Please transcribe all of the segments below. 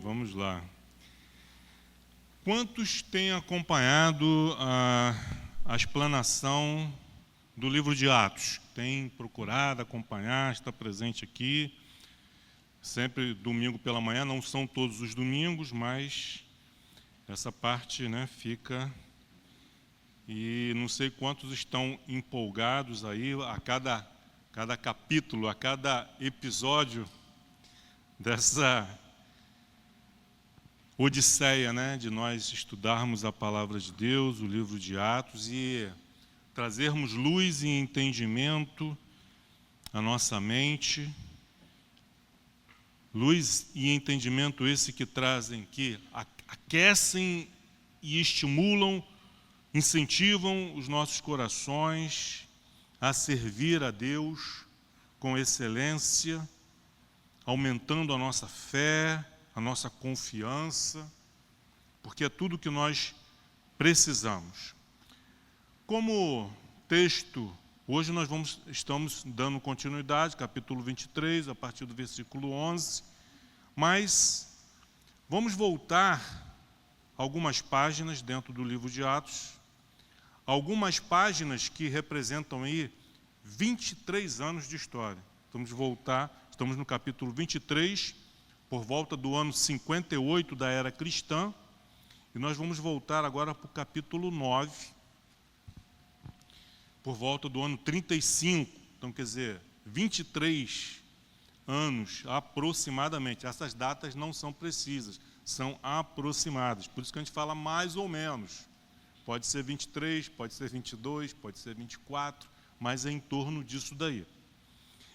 vamos lá. Quantos têm acompanhado a explanação do livro de Atos? Tem procurado acompanhar, está presente aqui, sempre domingo pela manhã, não são todos os domingos, mas essa parte, né, fica... E não sei quantos estão empolgados aí a cada capítulo, a cada episódio dessa odisseia, né, de nós estudarmos a palavra de Deus, o livro de Atos, e trazermos luz e entendimento à nossa mente. Luz e entendimento esse que trazem, que aquecem e estimulam, incentivam os nossos corações a servir a Deus com excelência, aumentando a nossa fé, a nossa confiança, porque é tudo que nós precisamos. Como texto, hoje nós estamos dando continuidade, capítulo 23, a partir do versículo 11, mas vamos voltar algumas páginas dentro do livro de Atos, algumas páginas que representam aí 23 anos de história. Estamos no capítulo 23, por volta do ano 58 da era cristã, e nós vamos voltar agora para o capítulo 9, por volta do ano 35, então quer dizer, 23 anos aproximadamente. Essas datas não são precisas, são aproximadas, por isso que a gente fala mais ou menos. Pode ser 23, pode ser 22, pode ser 24, mas é em torno disso daí.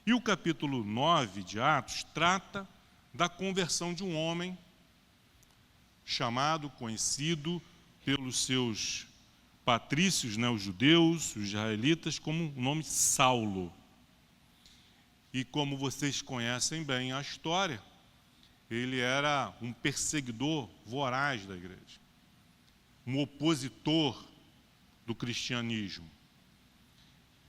E o capítulo 9 de Atos trata da conversão de um homem chamado, conhecido pelos seus patrícios, né, os judeus, os israelitas, como o nome Saulo. E como vocês conhecem bem a história, ele era um perseguidor voraz da igreja, um opositor do cristianismo.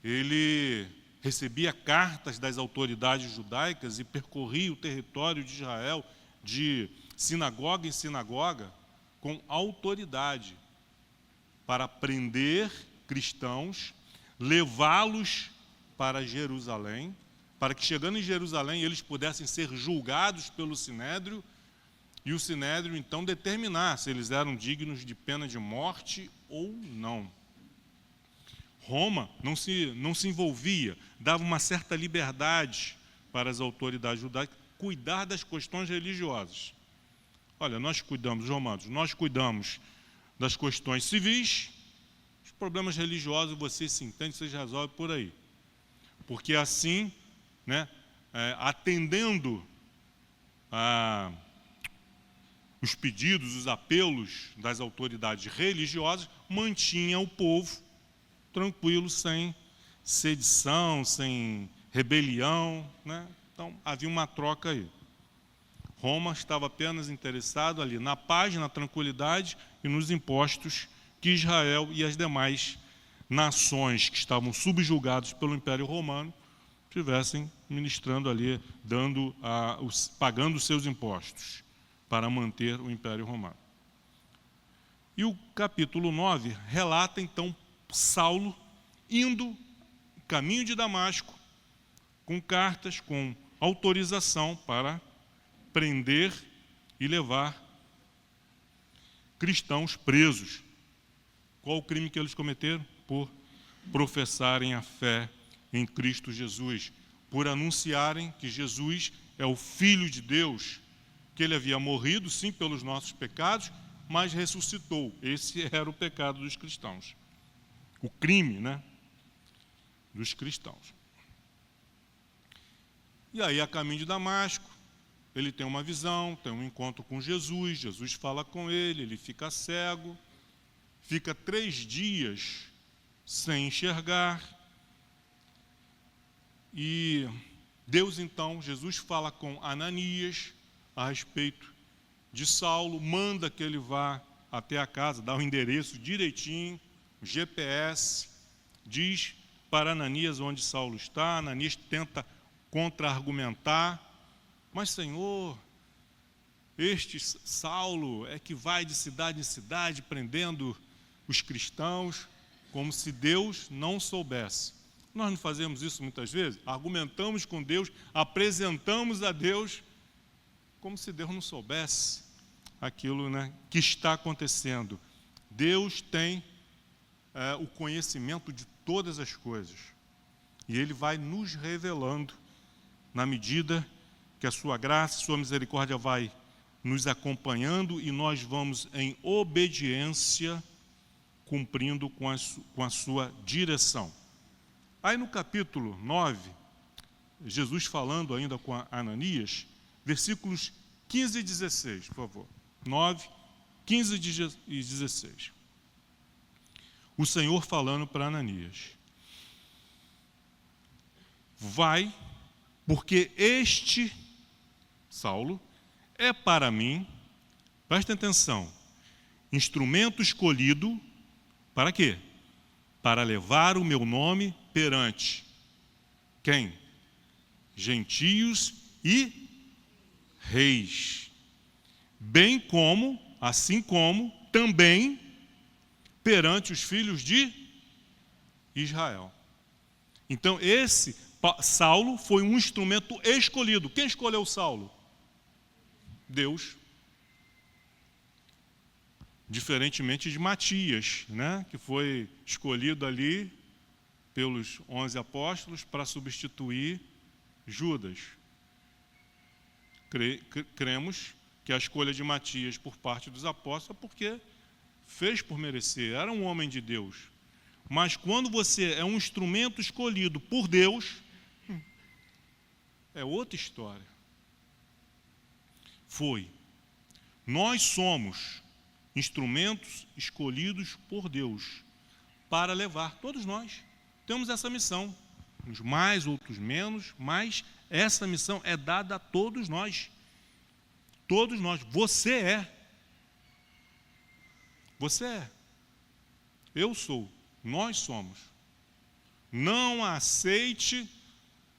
Ele recebia cartas das autoridades judaicas e percorria o território de Israel de sinagoga em sinagoga com autoridade para prender cristãos, levá-los para Jerusalém, para que chegando em Jerusalém eles pudessem ser julgados pelo Sinédrio, e o Sinédrio então determinar se eles eram dignos de pena de morte ou não. Roma não se envolvia, dava uma certa liberdade para as autoridades judaicas cuidar das questões religiosas. Olha, os romanos, nós cuidamos das questões civis, os problemas religiosos vocês se entendem, vocês resolvem por aí. Porque assim, né, atendendo os pedidos, os apelos das autoridades religiosas, mantinha o povo tranquilo, sem sedição, sem rebelião, né? Então havia uma troca aí. Roma estava apenas interessado ali na paz, na tranquilidade e nos impostos que Israel e as demais nações que estavam subjugados pelo Império Romano estivessem ministrando ali, pagando os seus impostos para manter o Império Romano. E o capítulo 9 relata então Saulo indo caminho de Damasco com cartas, com autorização para prender e levar cristãos presos. Qual o crime que eles cometeram? Por professarem a fé em Cristo Jesus, por anunciarem que Jesus é o Filho de Deus, que ele havia morrido, sim, pelos nossos pecados, mas ressuscitou. Esse era o pecado dos cristãos. O crime, né, dos cristãos. E aí, a caminho de Damasco, ele tem uma visão, tem um encontro com Jesus, Jesus fala com ele fica cego, fica 3 dias sem enxergar, e Deus então, Jesus fala com Ananias a respeito de Saulo, manda que ele vá até a casa, dá o endereço direitinho, o GPS, diz para Ananias onde Saulo está. Ananias tenta contra-argumentar, mas Senhor, este Saulo é que vai de cidade em cidade prendendo os cristãos, como se Deus não soubesse. Nós não fazemos isso muitas vezes? Argumentamos com Deus, apresentamos a Deus como se Deus não soubesse aquilo, né, que está acontecendo. Deus tem o conhecimento de todas as coisas. E Ele vai nos revelando na medida que a sua graça, sua misericórdia vai nos acompanhando e nós vamos em obediência cumprindo com a sua direção. Aí no capítulo 9, Jesus falando ainda com Ananias, versículos 15 e 16, por favor. 9, 15 e 16. O Senhor falando para Ananias: vai, porque este Saulo é para mim, presta atenção, instrumento escolhido, para quê? Para levar o meu nome perante quem? Gentios e reis, bem como, assim como, também perante os filhos de Israel. Então esse Saulo foi um instrumento escolhido. Quem escolheu Saulo? Deus. Diferentemente de Matias, né, que foi escolhido ali pelos 11 apóstolos para substituir Judas. Cremos que a escolha de Matias por parte dos apóstolos é porque fez por merecer, era um homem de Deus. Mas quando você é um instrumento escolhido por Deus, é outra história. Nós somos instrumentos escolhidos por Deus para levar, todos nós temos essa missão, uns mais, outros menos, mas essa missão é dada a todos nós. Todos nós. Você é. Você é. Eu sou. Nós somos. Não aceite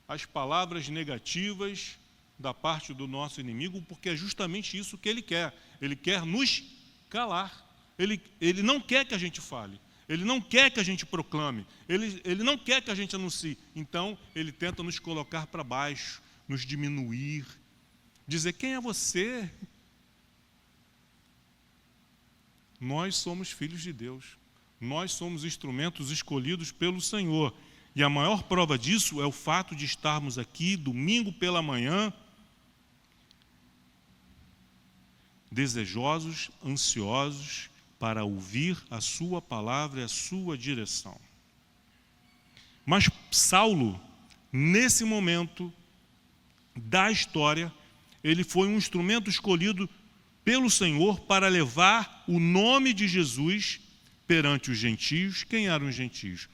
as palavras negativas da parte do nosso inimigo, porque é justamente isso que ele quer. Ele quer nos calar. Ele não quer que a gente fale. Ele não quer que a gente proclame. Ele não quer que a gente anuncie. Então, ele tenta nos colocar para baixo, nos diminuir, dizer: quem é você? Nós somos filhos de Deus. Nós somos instrumentos escolhidos pelo Senhor. E a maior prova disso é o fato de estarmos aqui domingo pela manhã, desejosos, ansiosos para ouvir a sua palavra e a sua direção. Mas Saulo, nesse momento da história, ele foi um instrumento escolhido pelo Senhor para levar o nome de Jesus perante os gentios. Quem eram os gentios?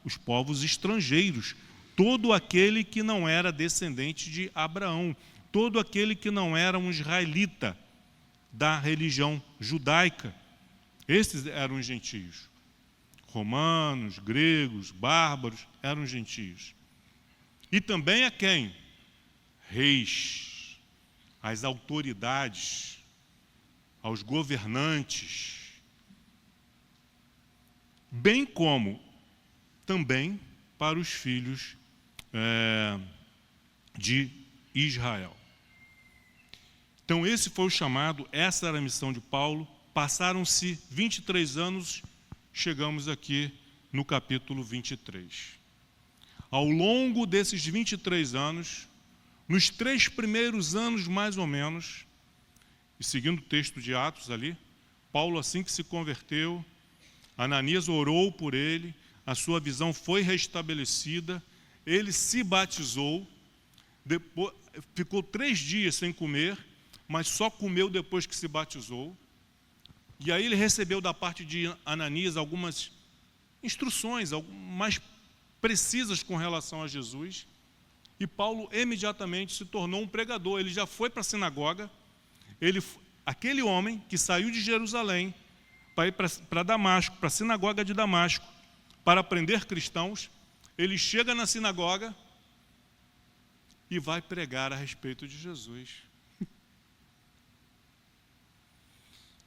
Os povos estrangeiros, todo aquele que não era descendente de Abraão, todo aquele que não era um israelita da religião judaica. Esses eram os gentios. Romanos, gregos, bárbaros, eram gentios. E também a quem? Reis, às autoridades, aos governantes, bem como também para os filhos de Israel. Então esse foi o chamado, essa era a missão de Paulo. Passaram-se 23 anos, chegamos aqui no capítulo 23. Ao longo desses 23 anos, nos 3 primeiros anos mais ou menos, e seguindo o texto de Atos ali, Paulo, assim que se converteu, Ananias orou por ele, a sua visão foi restabelecida, ele se batizou, depois, ficou 3 dias sem comer, mas só comeu depois que se batizou. E aí ele recebeu da parte de Ananias algumas instruções mais precisas com relação a Jesus. E Paulo imediatamente se tornou um pregador. Ele já foi para a sinagoga. Aquele homem que saiu de Jerusalém para ir para Damasco, para a sinagoga de Damasco, para prender cristãos, ele chega na sinagoga e vai pregar a respeito de Jesus.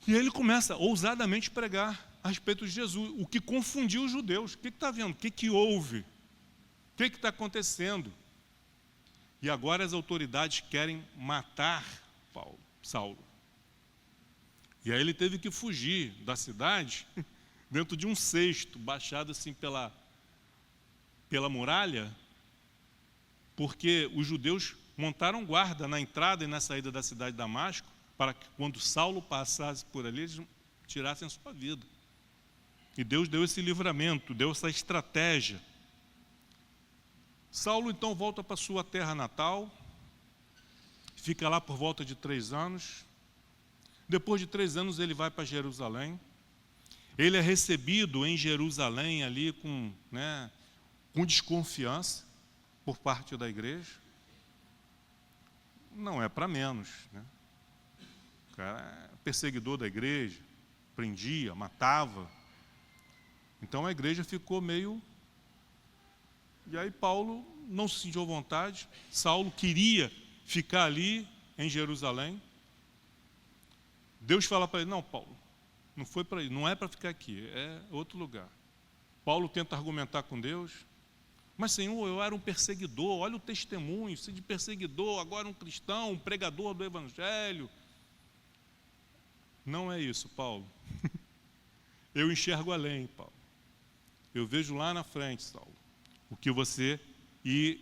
E ele começa ousadamente a pregar a respeito de Jesus, o que confundiu os judeus. O que está vendo? O que houve? O que está acontecendo? E agora as autoridades querem matar Saulo. E aí ele teve que fugir da cidade dentro de um cesto, baixado assim pela muralha, porque os judeus montaram guarda na entrada e na saída da cidade de Damasco, para que quando Saulo passasse por ali, eles tirassem a sua vida. E Deus deu esse livramento, deu essa estratégia. Saulo então volta para sua terra natal, fica lá por volta de 3 anos. Depois de 3 anos ele vai para Jerusalém. Ele é recebido em Jerusalém ali com desconfiança por parte da igreja. Não é para menos, né? O cara é perseguidor da igreja, prendia, matava. Então a igreja ficou meio... E aí Paulo não se sentiu à vontade. Saulo queria ficar ali em Jerusalém. Deus fala para ele: não, Paulo, não foi para ir, não é para ficar aqui, é outro lugar. Paulo tenta argumentar com Deus: mas Senhor, eu era um perseguidor, olha o testemunho, se de perseguidor, agora um cristão, um pregador do evangelho. Não é isso, Paulo. Eu enxergo além, Paulo. Eu vejo lá na frente, Saulo, o que você e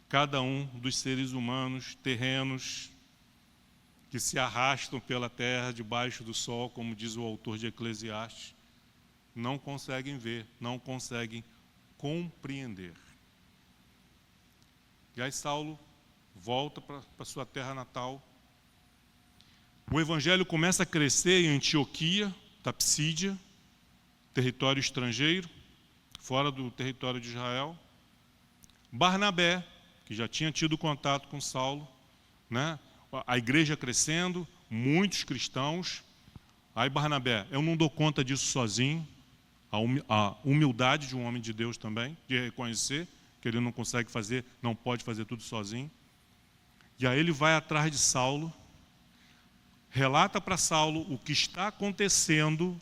cada um dos seres humanos terrenos que se arrastam pela terra debaixo do sol, como diz o autor de Eclesiastes, não conseguem ver, não conseguem compreender. E aí Saulo volta para sua terra natal. O evangelho começa a crescer em Antioquia, da Psídia, território estrangeiro, fora do território de Israel. Barnabé, que já tinha tido contato com Saulo, né? A igreja crescendo, muitos cristãos. Aí Barnabé: eu não dou conta disso sozinho. A humildade de um homem de Deus também, de reconhecer que ele não consegue fazer, não pode fazer tudo sozinho. E aí ele vai atrás de Saulo, relata para Saulo o que está acontecendo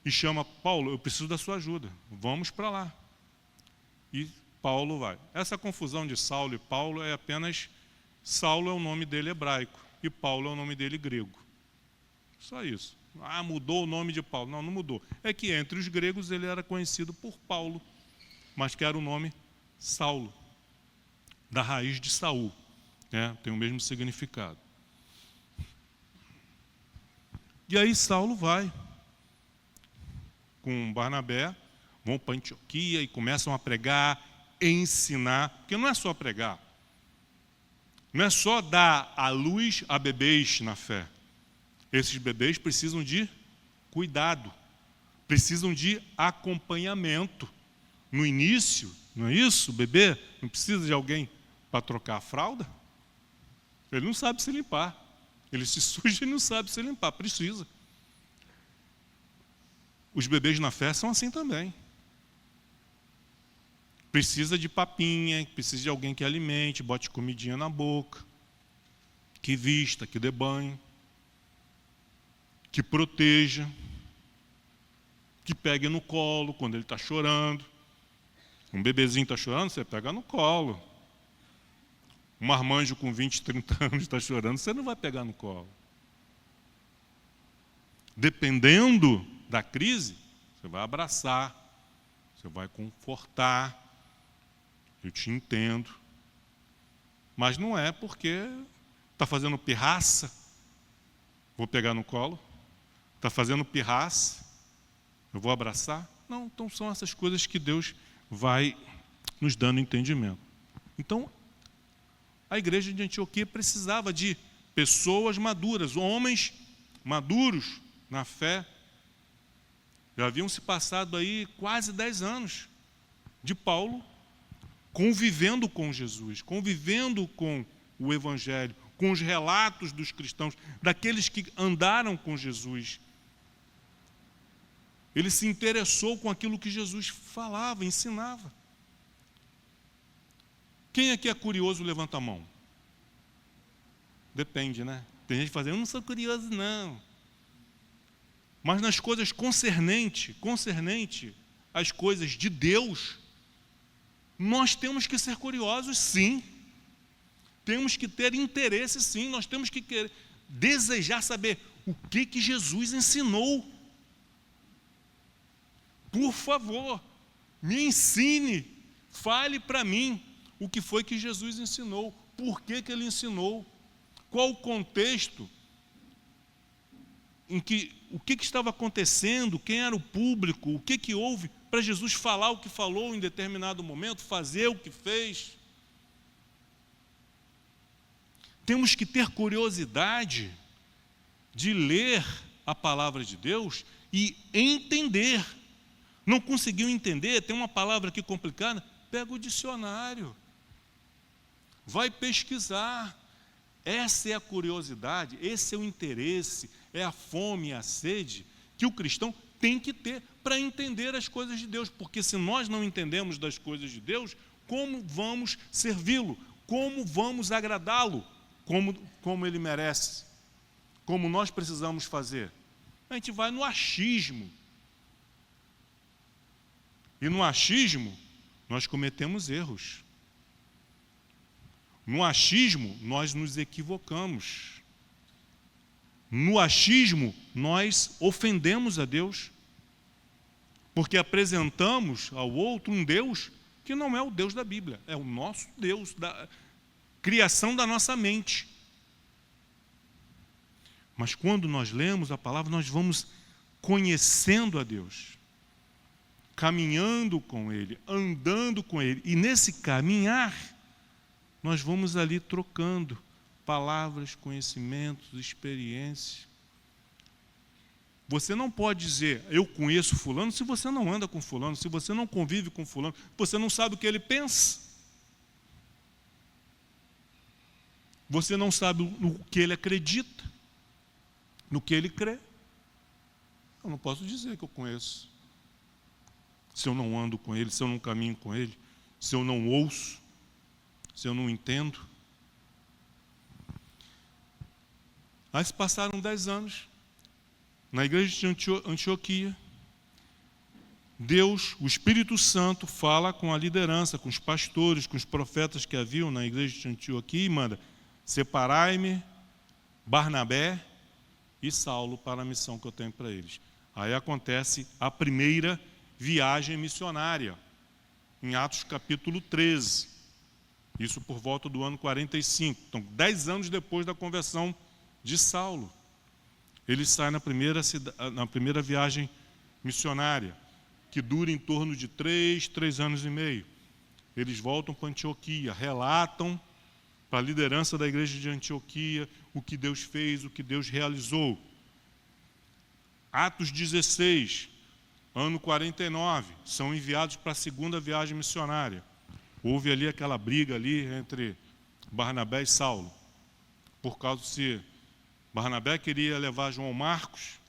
e chama: Paulo, eu preciso da sua ajuda, vamos para lá. E Paulo vai. Essa confusão de Saulo e Paulo é apenas... Saulo é o nome dele hebraico e Paulo é o nome dele grego. Só isso. Ah, mudou o nome de Paulo. Não, não mudou. É que entre os gregos ele era conhecido por Paulo, mas que era o nome Saulo, da raiz de Saul, né? Tem o mesmo significado. E aí Saulo vai com Barnabé, vão para Antioquia e começam a pregar, ensinar, porque não é só pregar, não é só dar à luz a bebês na fé. Esses bebês precisam de cuidado, precisam de acompanhamento. No início, não é isso? O bebê não precisa de alguém para trocar a fralda? Ele não sabe se limpar. Ele se suja e não sabe se limpar, precisa. Os bebês na fé são assim também. Precisa de papinha, precisa de alguém que alimente, bote comidinha na boca, que vista, que dê banho, que proteja, que pegue no colo quando ele está chorando. Um bebezinho está chorando, você pega no colo. Um marmanjo com 20, 30 anos está chorando, você não vai pegar no colo. Dependendo da crise, você vai abraçar, você vai confortar. Eu te entendo. Mas não é porque está fazendo pirraça, vou pegar no colo. Está fazendo pirraça, eu vou abraçar. Não, então são essas coisas que Deus vai nos dando entendimento. Então, a igreja de Antioquia precisava de pessoas maduras, homens maduros na fé. Já haviam se passado aí quase 10 anos de Paulo convivendo com Jesus, convivendo com o Evangelho, com os relatos dos cristãos, daqueles que andaram com Jesus. Ele se interessou com aquilo que Jesus falava, ensinava. Quem aqui é curioso, levanta a mão. Depende, né? Tem gente que fala, eu não sou curioso, não. Mas nas coisas concernente às coisas de Deus, nós temos que ser curiosos, sim. Temos que ter interesse, sim. Nós temos que desejar saber o que Jesus ensinou. Por favor, me ensine, fale para mim o que foi que Jesus ensinou, por que ele ensinou, qual o contexto, o que estava acontecendo, quem era o público, o que houve para Jesus falar o que falou em determinado momento, fazer o que fez. Temos que ter curiosidade de ler a palavra de Deus e entender. Não conseguiu entender, tem uma palavra aqui complicada, pega o dicionário, vai pesquisar. Essa é a curiosidade, esse é o interesse, é a fome e a sede que o cristão tem que ter para entender as coisas de Deus, porque se nós não entendemos das coisas de Deus, como vamos servi-lo? Como vamos agradá-lo? Como ele merece? Como nós precisamos fazer? A gente vai no achismo. E no achismo, nós cometemos erros. No achismo, nós nos equivocamos. No achismo, nós ofendemos a Deus, porque apresentamos ao outro um Deus que não é o Deus da Bíblia, é o nosso Deus, da criação da nossa mente. Mas quando nós lemos a palavra, nós vamos conhecendo a Deus, caminhando com Ele, andando com Ele, e nesse caminhar, nós vamos ali trocando palavras, conhecimentos, experiências. Você não pode dizer, eu conheço fulano, se você não anda com fulano, se você não convive com fulano, você não sabe o que ele pensa. Você não sabe no que ele acredita, no que ele crê. Eu não posso dizer que eu conheço, se eu não ando com ele, se eu não caminho com ele, se eu não ouço, se eu não entendo. Aí se passaram 10 anos, na igreja de Antioquia, Deus, o Espírito Santo, fala com a liderança, com os pastores, com os profetas que haviam na igreja de Antioquia e manda, separai-me, Barnabé e Saulo para a missão que eu tenho para eles. Aí acontece a primeira viagem missionária, em Atos capítulo 13. Isso por volta do ano 45. Então, 10 anos depois da conversão de Saulo. Ele sai na primeira viagem missionária, que dura em torno de 3 anos e meio. Eles voltam para Antioquia, relatam para a liderança da igreja de Antioquia o que Deus fez, o que Deus realizou. Atos 16, ano 49, são enviados para a segunda viagem missionária. Houve ali aquela briga ali entre Barnabé e Saulo, por causa se Barnabé queria levar João Marcos,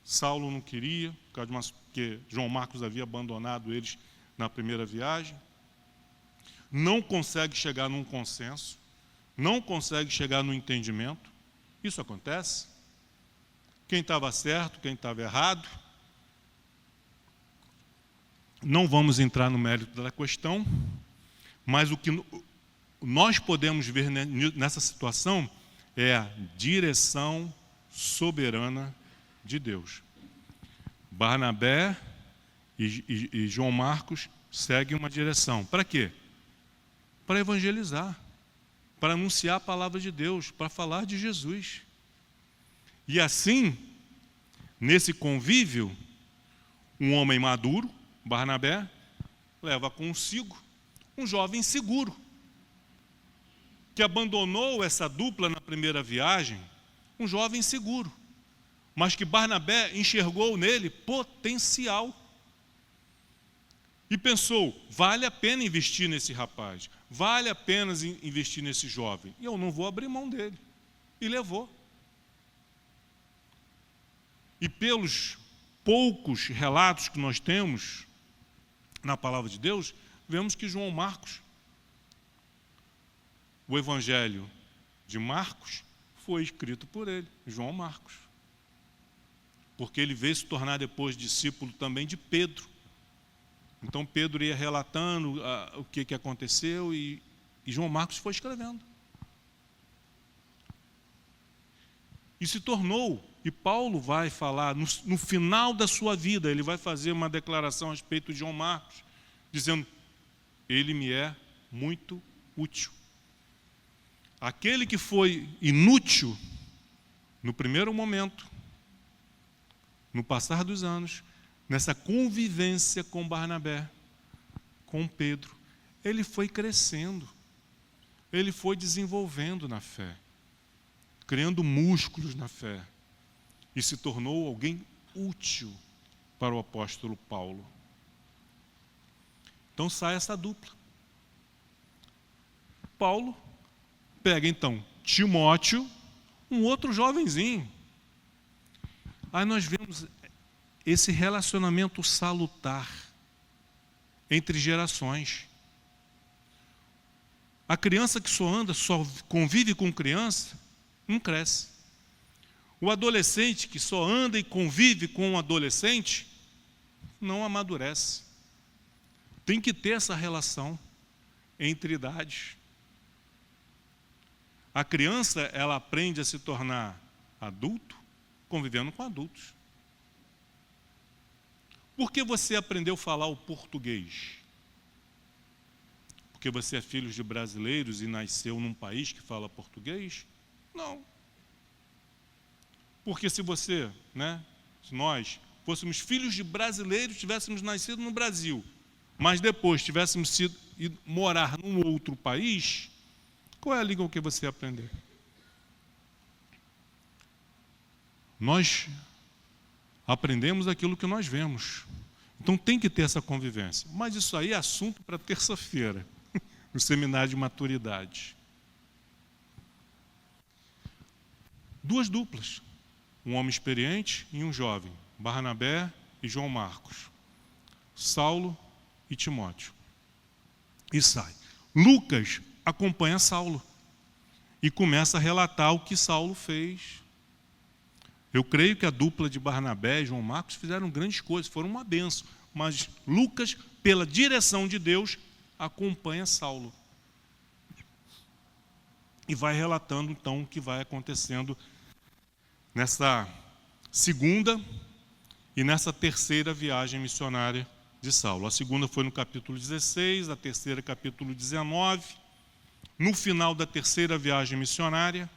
Saulo não queria, porque João Marcos havia abandonado eles na primeira viagem. Não consegue chegar num consenso, não consegue chegar no entendimento. Isso acontece. Quem estava certo, quem estava errado. Não vamos entrar no mérito da questão, mas o que nós podemos ver nessa situação é a direção soberana de Deus. Barnabé e João Marcos seguem uma direção. Para quê? Para evangelizar, para anunciar a palavra de Deus, para falar de Jesus. E assim, nesse convívio, um homem maduro, Barnabé, leva consigo um jovem inseguro, que abandonou essa dupla na primeira viagem, um jovem inseguro, mas que Barnabé enxergou nele potencial. E pensou, vale a pena investir nesse rapaz, vale a pena investir nesse jovem, e eu não vou abrir mão dele. E levou. E pelos poucos relatos que nós temos na palavra de Deus, vemos que João Marcos, o Evangelho de Marcos, foi escrito por ele, João Marcos. Porque ele veio se tornar depois discípulo também de Pedro. Então Pedro ia relatando o que aconteceu e João Marcos foi escrevendo. E se tornou, e Paulo vai falar, no final da sua vida, ele vai fazer uma declaração a respeito de João Marcos, dizendo, ele me é muito útil. Aquele que foi inútil no primeiro momento, no passar dos anos, nessa convivência com Barnabé, com Pedro, ele foi crescendo, ele foi desenvolvendo na fé, criando músculos na fé, e se tornou alguém útil para o apóstolo Paulo. Então sai essa dupla. Paulo pega então Timóteo, um outro jovenzinho. Aí nós vemos esse relacionamento salutar entre gerações. A criança que só anda, só convive com criança, não cresce. O adolescente que só anda e convive com um adolescente, não amadurece. Tem que ter essa relação entre idades. A criança, ela aprende a se tornar adulto convivendo com adultos. Por que você aprendeu a falar o português? Porque você é filho de brasileiros e nasceu num país que fala português? Não. Porque se você, se nós fôssemos filhos de brasileiros, tivéssemos nascido no Brasil, mas depois tivéssemos ido morar num outro país, qual é a língua que você aprendeu? Nós aprendemos aquilo que nós vemos. Então tem que ter essa convivência. Mas isso aí é assunto para terça-feira, no seminário de maturidade. Duas duplas, um homem experiente e um jovem, Barnabé e João Marcos, Saulo e Timóteo. E sai. Lucas acompanha Saulo e começa a relatar o que Saulo fez. Eu creio que a dupla de Barnabé e João Marcos fizeram grandes coisas, foram uma bênção. Mas Lucas, pela direção de Deus, acompanha Saulo. E vai relatando, então, o que vai acontecendo nessa segunda e nessa terceira viagem missionária de Saulo. A segunda foi no capítulo 16, a terceira capítulo 19. No final da terceira viagem missionária,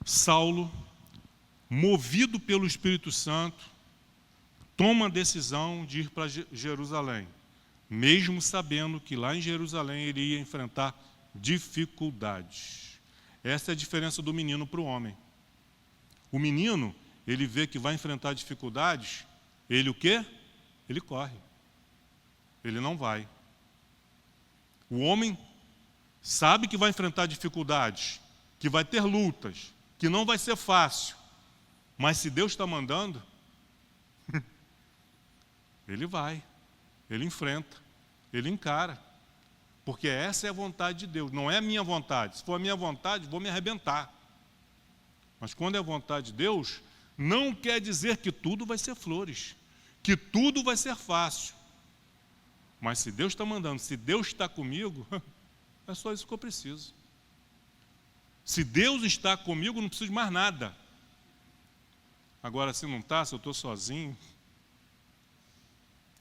Saulo, movido pelo Espírito Santo, toma a decisão de ir para Jerusalém, mesmo sabendo que lá em Jerusalém ele ia enfrentar dificuldades. Essa é a diferença do menino para o homem. O menino, ele vê que vai enfrentar dificuldades, ele o quê? Ele corre. Ele não vai. O homem sabe que vai enfrentar dificuldades, que vai ter lutas, que não vai ser fácil. Mas se Deus está mandando, ele vai, ele enfrenta, ele encara. Porque essa é a vontade de Deus, não é a minha vontade. Se for a minha vontade, vou me arrebentar. Mas quando é a vontade de Deus, não quer dizer que tudo vai ser flores, que tudo vai ser fácil. Mas se Deus está mandando, se Deus está comigo, é só isso que eu preciso. Se Deus está comigo, não preciso de mais nada. Agora, se não está, se eu estou sozinho,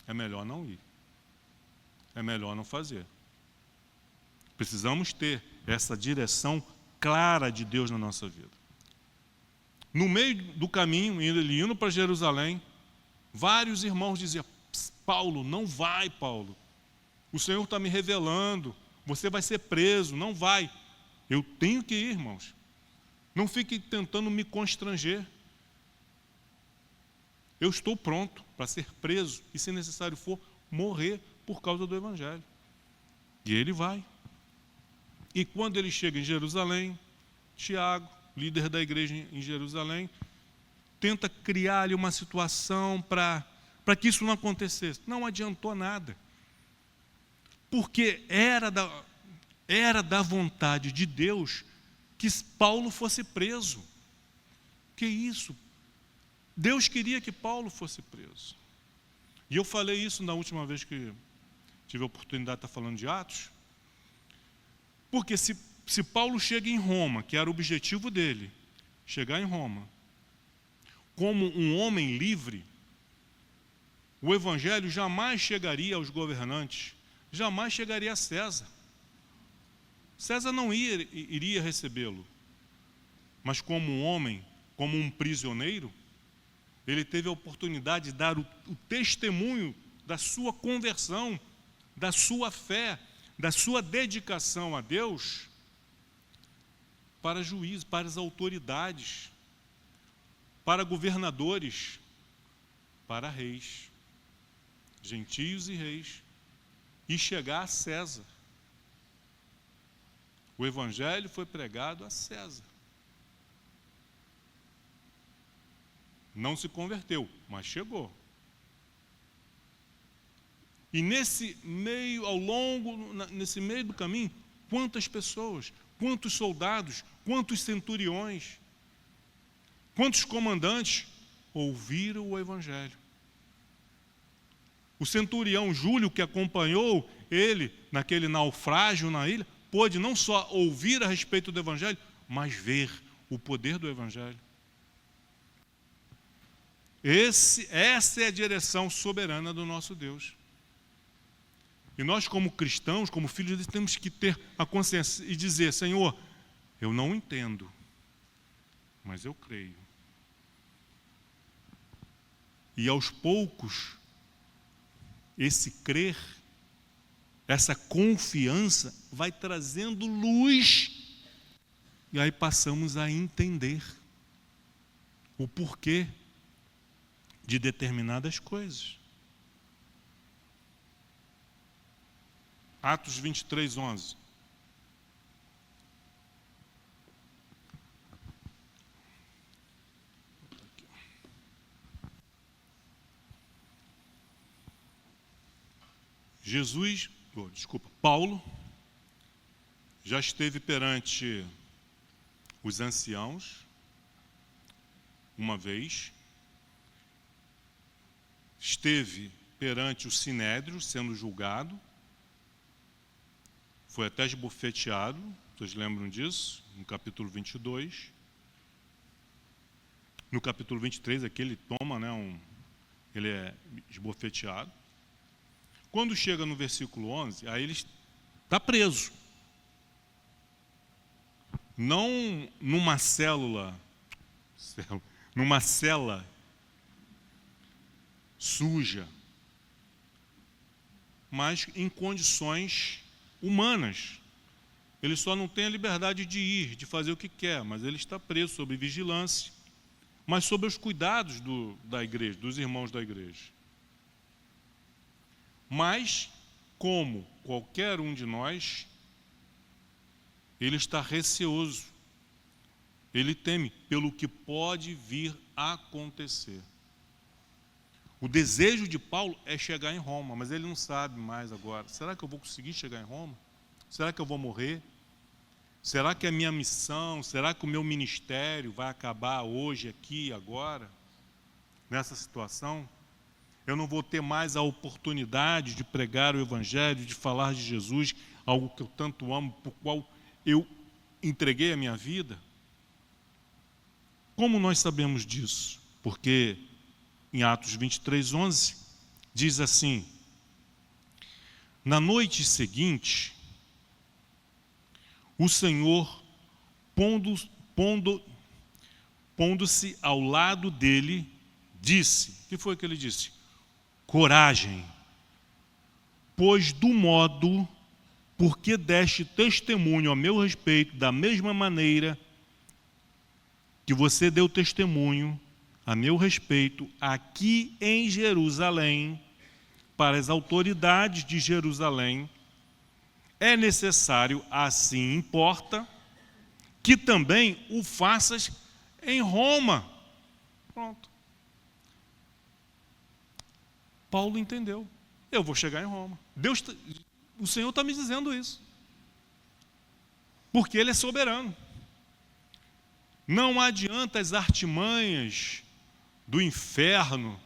é melhor não ir. É melhor não fazer. Precisamos ter essa direção clara de Deus na nossa vida. No meio do caminho, ele indo para Jerusalém, vários irmãos diziam, Paulo, não vai, Paulo. O Senhor está me revelando, você vai ser preso, não vai. Eu tenho que ir, irmãos. Não fique tentando me constranger. Eu estou pronto para ser preso e, se necessário for, morrer por causa do Evangelho. E ele vai. E quando ele chega em Jerusalém, Tiago, líder da igreja em Jerusalém, tenta criar ali uma situação para que isso não acontecesse. Não adiantou nada. Porque era da vontade de Deus que Paulo fosse preso. Que isso? Deus queria que Paulo fosse preso. E eu falei isso na última vez que tive a oportunidade de estar falando de Atos. Porque se Paulo chega em Roma, que era o objetivo dele, chegar em Roma, como um homem livre, o evangelho jamais chegaria aos governantes, jamais chegaria a César. César não iria recebê-lo, mas como um homem, como um prisioneiro, ele teve a oportunidade de dar o testemunho da sua conversão, da sua fé, da sua dedicação a Deus, para juízes, para as autoridades, para governadores, para reis, gentios e reis, e chegar a César. O evangelho foi pregado a César. Não se converteu, mas chegou. E nesse meio do caminho, quantas pessoas, quantos soldados, quantos centuriões, quantos comandantes ouviram o evangelho. O centurião Júlio, que acompanhou ele naquele naufrágio na ilha, pôde não só ouvir a respeito do evangelho, mas ver o poder do evangelho. Essa é a direção soberana do nosso Deus. E nós, como cristãos, como filhos de Deus, temos que ter a consciência e dizer: Senhor, eu não entendo, mas eu creio. E aos poucos, esse crer, essa confiança vai trazendo luz, e aí passamos a entender o porquê de determinadas coisas. Atos 23, 11. Paulo já esteve perante os anciãos uma vez, esteve perante o Sinédrio sendo julgado, foi até esbofeteado, vocês lembram disso? No capítulo 22. No capítulo 23, aqui ele toma, ele é esbofeteado. Quando chega no versículo 11, aí ele está preso. Não numa cela suja, mas em condições humanas. Ele só não tem a liberdade de ir, de fazer o que quer, mas ele está preso sob vigilância, mas sob os cuidados da igreja, dos irmãos da igreja. Mas, como qualquer um de nós, ele está receoso, ele teme pelo que pode vir a acontecer. O desejo de Paulo é chegar em Roma, mas ele não sabe mais agora. Será que eu vou conseguir chegar em Roma? Será que eu vou morrer? Será que a minha missão, será que o meu ministério vai acabar hoje, aqui, agora, nessa situação? Eu não vou ter mais a oportunidade de pregar o evangelho, de falar de Jesus, algo que eu tanto amo, por qual eu entreguei a minha vida? Como nós sabemos disso? Porque em Atos 23, 11, diz assim: na noite seguinte, o Senhor, pondo-se ao lado dele, disse: o que foi que ele disse? Coragem, pois do modo porque deste testemunho a meu respeito, da mesma maneira que você deu testemunho a meu respeito aqui em Jerusalém, para as autoridades de Jerusalém, é necessário, assim importa, que também o faças em Roma. Pronto. Paulo entendeu. Eu vou chegar em Roma. O Senhor está me dizendo isso. Porque Ele é soberano. Não adianta as artimanhas do inferno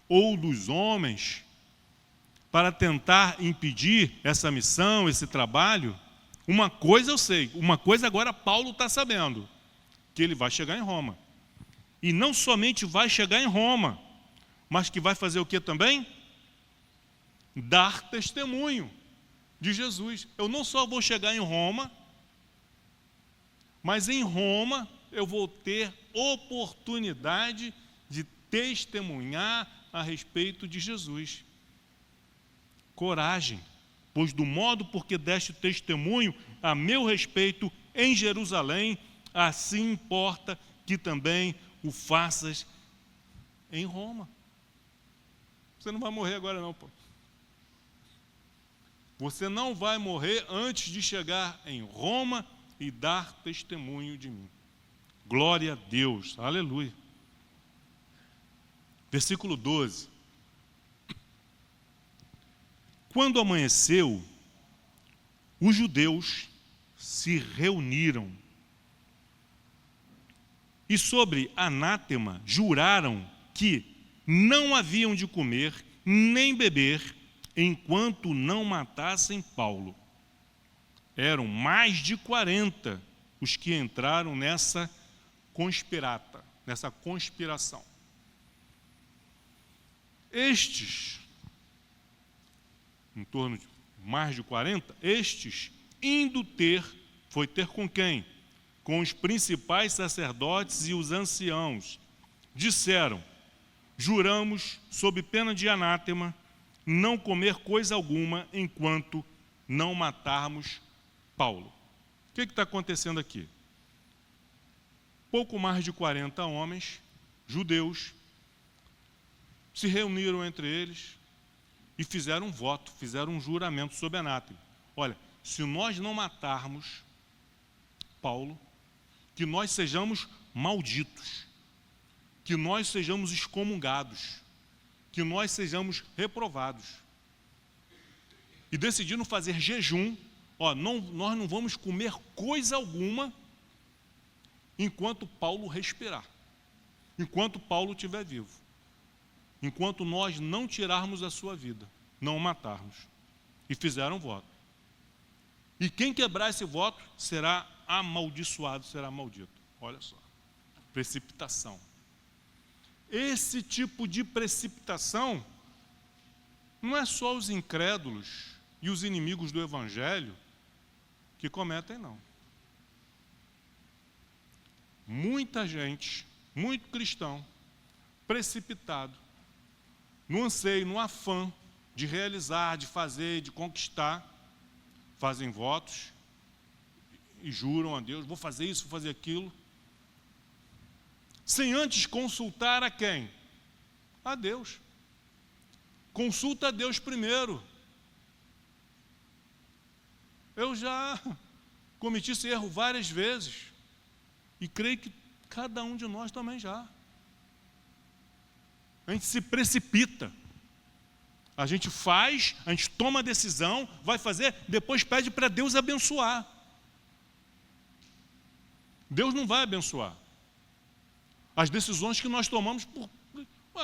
ou dos homens para tentar impedir essa missão, esse trabalho. Uma coisa eu sei, uma coisa agora Paulo está sabendo, que ele vai chegar em Roma. E não somente vai chegar em Roma, mas que vai fazer o que também? Dar testemunho de Jesus. Eu não só vou chegar em Roma, mas em Roma eu vou ter oportunidade de testemunhar a respeito de Jesus. Coragem, pois do modo porque deste testemunho a meu respeito em Jerusalém, assim importa que também o faças em Roma. Você não vai morrer agora não, pô. Você não vai morrer antes de chegar em Roma e dar testemunho de mim. Glória a Deus, aleluia. Versículo 12. Quando amanheceu, os judeus se reuniram e sobre anátema juraram que não haviam de comer nem beber enquanto não matassem Paulo. Eram mais de 40 os que entraram nessa conspiração. Estes, em torno de mais de 40, estes indo ter com quem? Com os principais sacerdotes e os anciãos. Disseram: juramos, sob pena de anátema, não comer coisa alguma enquanto não matarmos Paulo. O que está acontecendo aqui? Pouco mais de 40 homens, judeus, se reuniram entre eles e fizeram um voto, fizeram um juramento sob anátema. Olha, se nós não matarmos Paulo, que nós sejamos malditos, que nós sejamos excomungados, que nós sejamos reprovados. E decidiram fazer jejum. Nós não vamos comer coisa alguma enquanto Paulo respirar, enquanto Paulo estiver vivo, enquanto nós não tirarmos a sua vida, não o matarmos. E fizeram voto. E quem quebrar esse voto será amaldiçoado, será maldito. Olha só, precipitação. Esse tipo de precipitação não é só os incrédulos e os inimigos do Evangelho que cometem, não. Muita gente, muito cristão, precipitado, no anseio, no afã de realizar, de fazer, de conquistar, fazem votos e juram a Deus: vou fazer isso, vou fazer aquilo, sem antes consultar a quem? A Deus. Consulta a Deus primeiro. Eu já cometi esse erro várias vezes e creio que cada um de nós também já. A gente se precipita. A gente faz, a gente toma a decisão, vai fazer, depois pede para Deus abençoar. Deus não vai abençoar. As decisões que nós tomamos,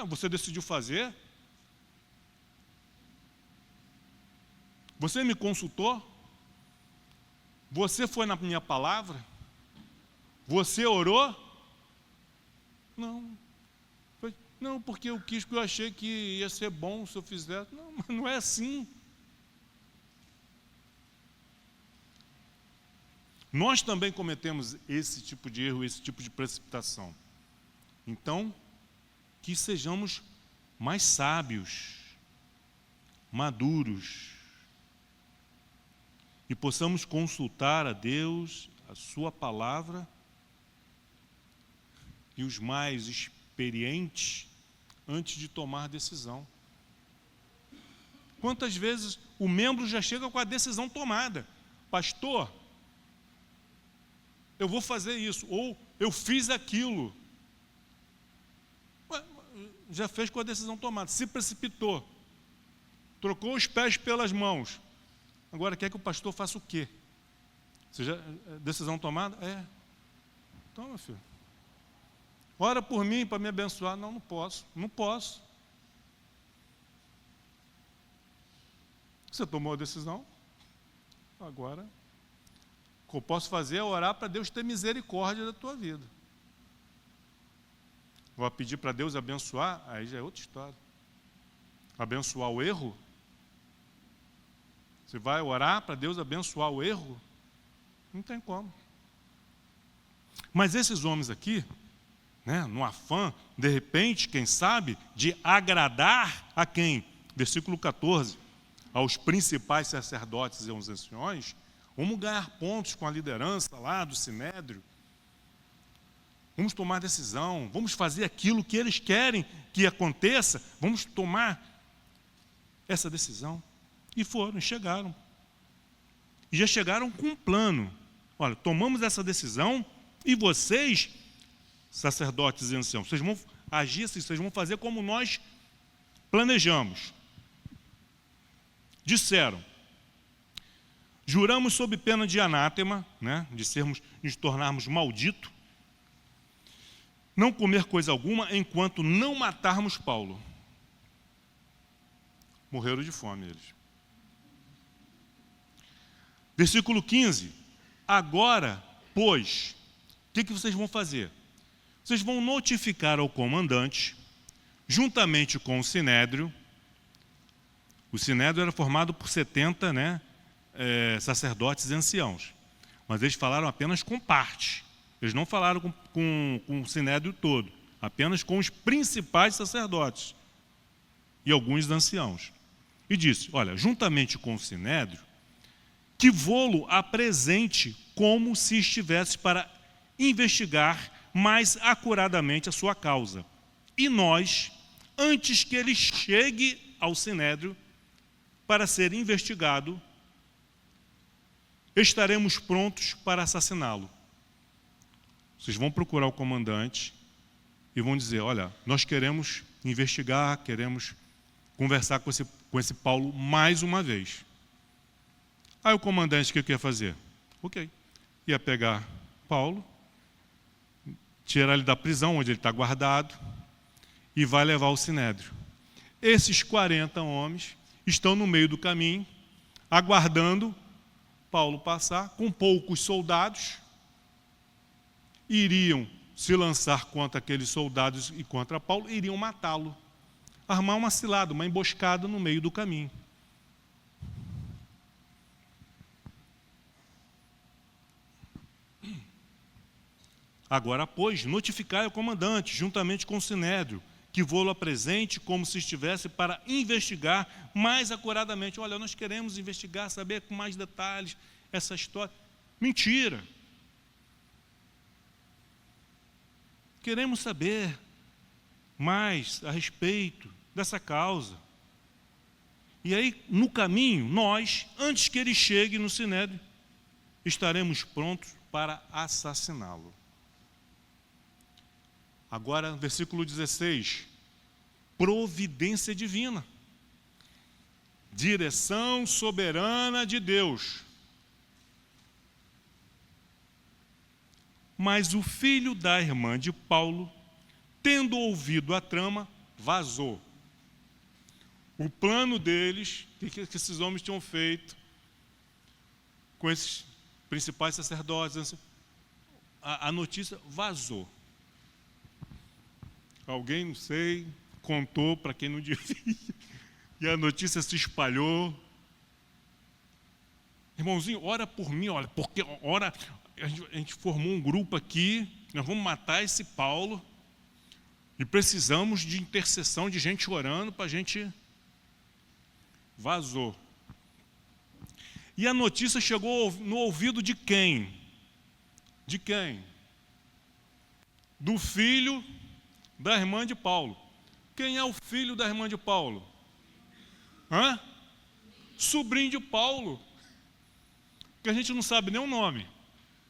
você decidiu fazer? Você me consultou? Você foi na minha palavra? Você orou? Não. Não, porque eu quis, porque eu achei que ia ser bom se eu fizesse. Não, mas não é assim. Nós também cometemos esse tipo de erro, esse tipo de precipitação. Então, que sejamos mais sábios, maduros, e possamos consultar a Deus, a sua palavra, e os mais experientes antes de tomar decisão. Quantas vezes o membro já chega com a decisão tomada? Pastor, eu vou fazer isso, ou eu fiz aquilo. Já fez com a decisão tomada, se precipitou, trocou os pés pelas mãos. Agora quer que o pastor faça o quê? Decisão tomada? Toma, filho. Ora por mim para me abençoar. Não, não posso. Não posso. Você tomou a decisão. Agora, o que eu posso fazer é orar para Deus ter misericórdia da tua vida. Vou pedir para Deus abençoar, aí já é outra história. Abençoar o erro? Você vai orar para Deus abençoar o erro? Não tem como. Mas esses homens aqui, né, no afã, de repente, quem sabe, de agradar a quem? Versículo 14. Aos principais sacerdotes e aos anciões, vamos ganhar pontos com a liderança lá do Sinédrio, vamos tomar decisão, vamos fazer aquilo que eles querem que aconteça, vamos tomar essa decisão. E foram, chegaram. E já chegaram com um plano. Olha, tomamos essa decisão e vocês, sacerdotes e anciãos, vocês vão agir assim, vocês vão fazer como nós planejamos. Disseram, juramos sob pena de anátema, né, de nos tornarmos malditos, não comer coisa alguma enquanto não matarmos Paulo. Morreram de fome eles. Versículo 15. Agora, pois, o que vocês vão fazer? Vocês vão notificar ao comandante, juntamente com o Sinédrio. O Sinédrio era formado por 70, né, sacerdotes e anciãos. Mas eles falaram apenas com parte. Eles não falaram com o Sinédrio todo. Apenas com os principais sacerdotes e alguns anciãos. E disse, olha, juntamente com o Sinédrio, que vô-lo apresente como se estivesse para investigar mais acuradamente a sua causa. E nós, antes que ele chegue ao Sinédrio, para ser investigado, estaremos prontos para assassiná-lo. Vocês vão procurar o comandante e vão dizer, olha, nós queremos investigar, queremos conversar com esse Paulo mais uma vez. Aí o comandante, o que ia fazer? Ok. Ia pegar Paulo, tirar ele da prisão, onde ele está guardado, e vai levar ao Sinédrio. Esses 40 homens estão no meio do caminho, aguardando Paulo passar, com poucos soldados, iriam se lançar contra aqueles soldados e contra Paulo, iriam matá-lo, armar uma cilada, uma emboscada no meio do caminho. Agora, pois, notificai ao comandante, juntamente com o Sinédrio, que vô-lo apresente como se estivesse para investigar mais acuradamente. Olha, nós queremos investigar, saber com mais detalhes essa história. Mentira! Queremos saber mais a respeito dessa causa. E aí, no caminho, nós, antes que ele chegue no Sinédrio, estaremos prontos para assassiná-lo. Agora, versículo 16, providência divina, direção soberana de Deus. Mas o filho da irmã de Paulo, tendo ouvido a trama, vazou. O plano deles, o que esses homens tinham feito com esses principais sacerdotes, a notícia vazou. Alguém, não sei, contou para quem não devia, e a notícia se espalhou. Irmãozinho, ora por mim, olha, porque ora, a gente formou um grupo aqui, nós vamos matar esse Paulo, e precisamos de intercessão, de gente orando para a gente... Vazou. E a notícia chegou no ouvido de quem? De quem? Do filho da irmã de Paulo. Quem é o filho da irmã de Paulo? Sobrinho de Paulo. Que a gente não sabe nem o nome,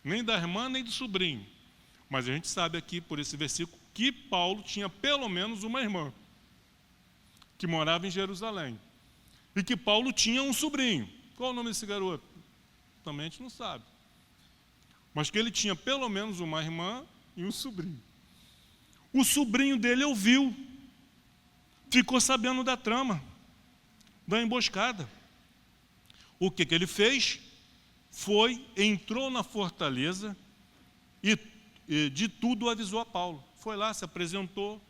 nem da irmã, nem do sobrinho. Mas a gente sabe aqui, por esse versículo, que Paulo tinha pelo menos uma irmã, que morava em Jerusalém. E que Paulo tinha um sobrinho. Qual o nome desse garoto? Também a gente não sabe. Mas que ele tinha pelo menos uma irmã e um sobrinho. O sobrinho dele ouviu, ficou sabendo da trama, da emboscada. O que ele fez? Entrou na fortaleza e de tudo avisou a Paulo. Foi lá, se apresentou.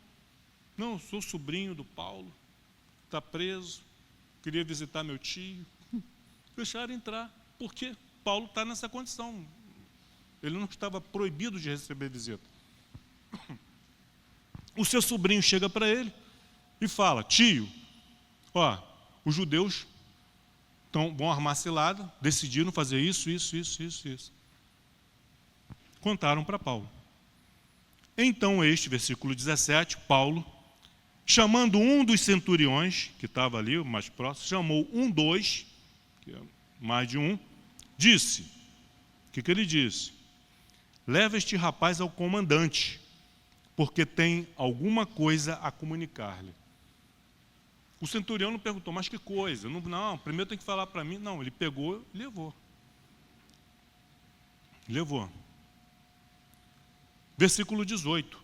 Não, sou sobrinho do Paulo, está preso, queria visitar meu tio. Deixaram entrar, porque Paulo está nessa condição. Ele não estava proibido de receber visita. O seu sobrinho chega para ele e fala: tio, os judeus vão armar cilada, decidiram fazer isso. Contaram para Paulo. Então versículo 17, Paulo, chamando um dos centuriões, que estava ali, o mais próximo, chamou dois, que é mais de um, disse, o que ele disse? Leva este rapaz ao comandante, porque tem alguma coisa a comunicar-lhe. O centurião não perguntou, mas que coisa? Não, primeiro tem que falar para mim. Não, ele pegou e levou. Versículo 18.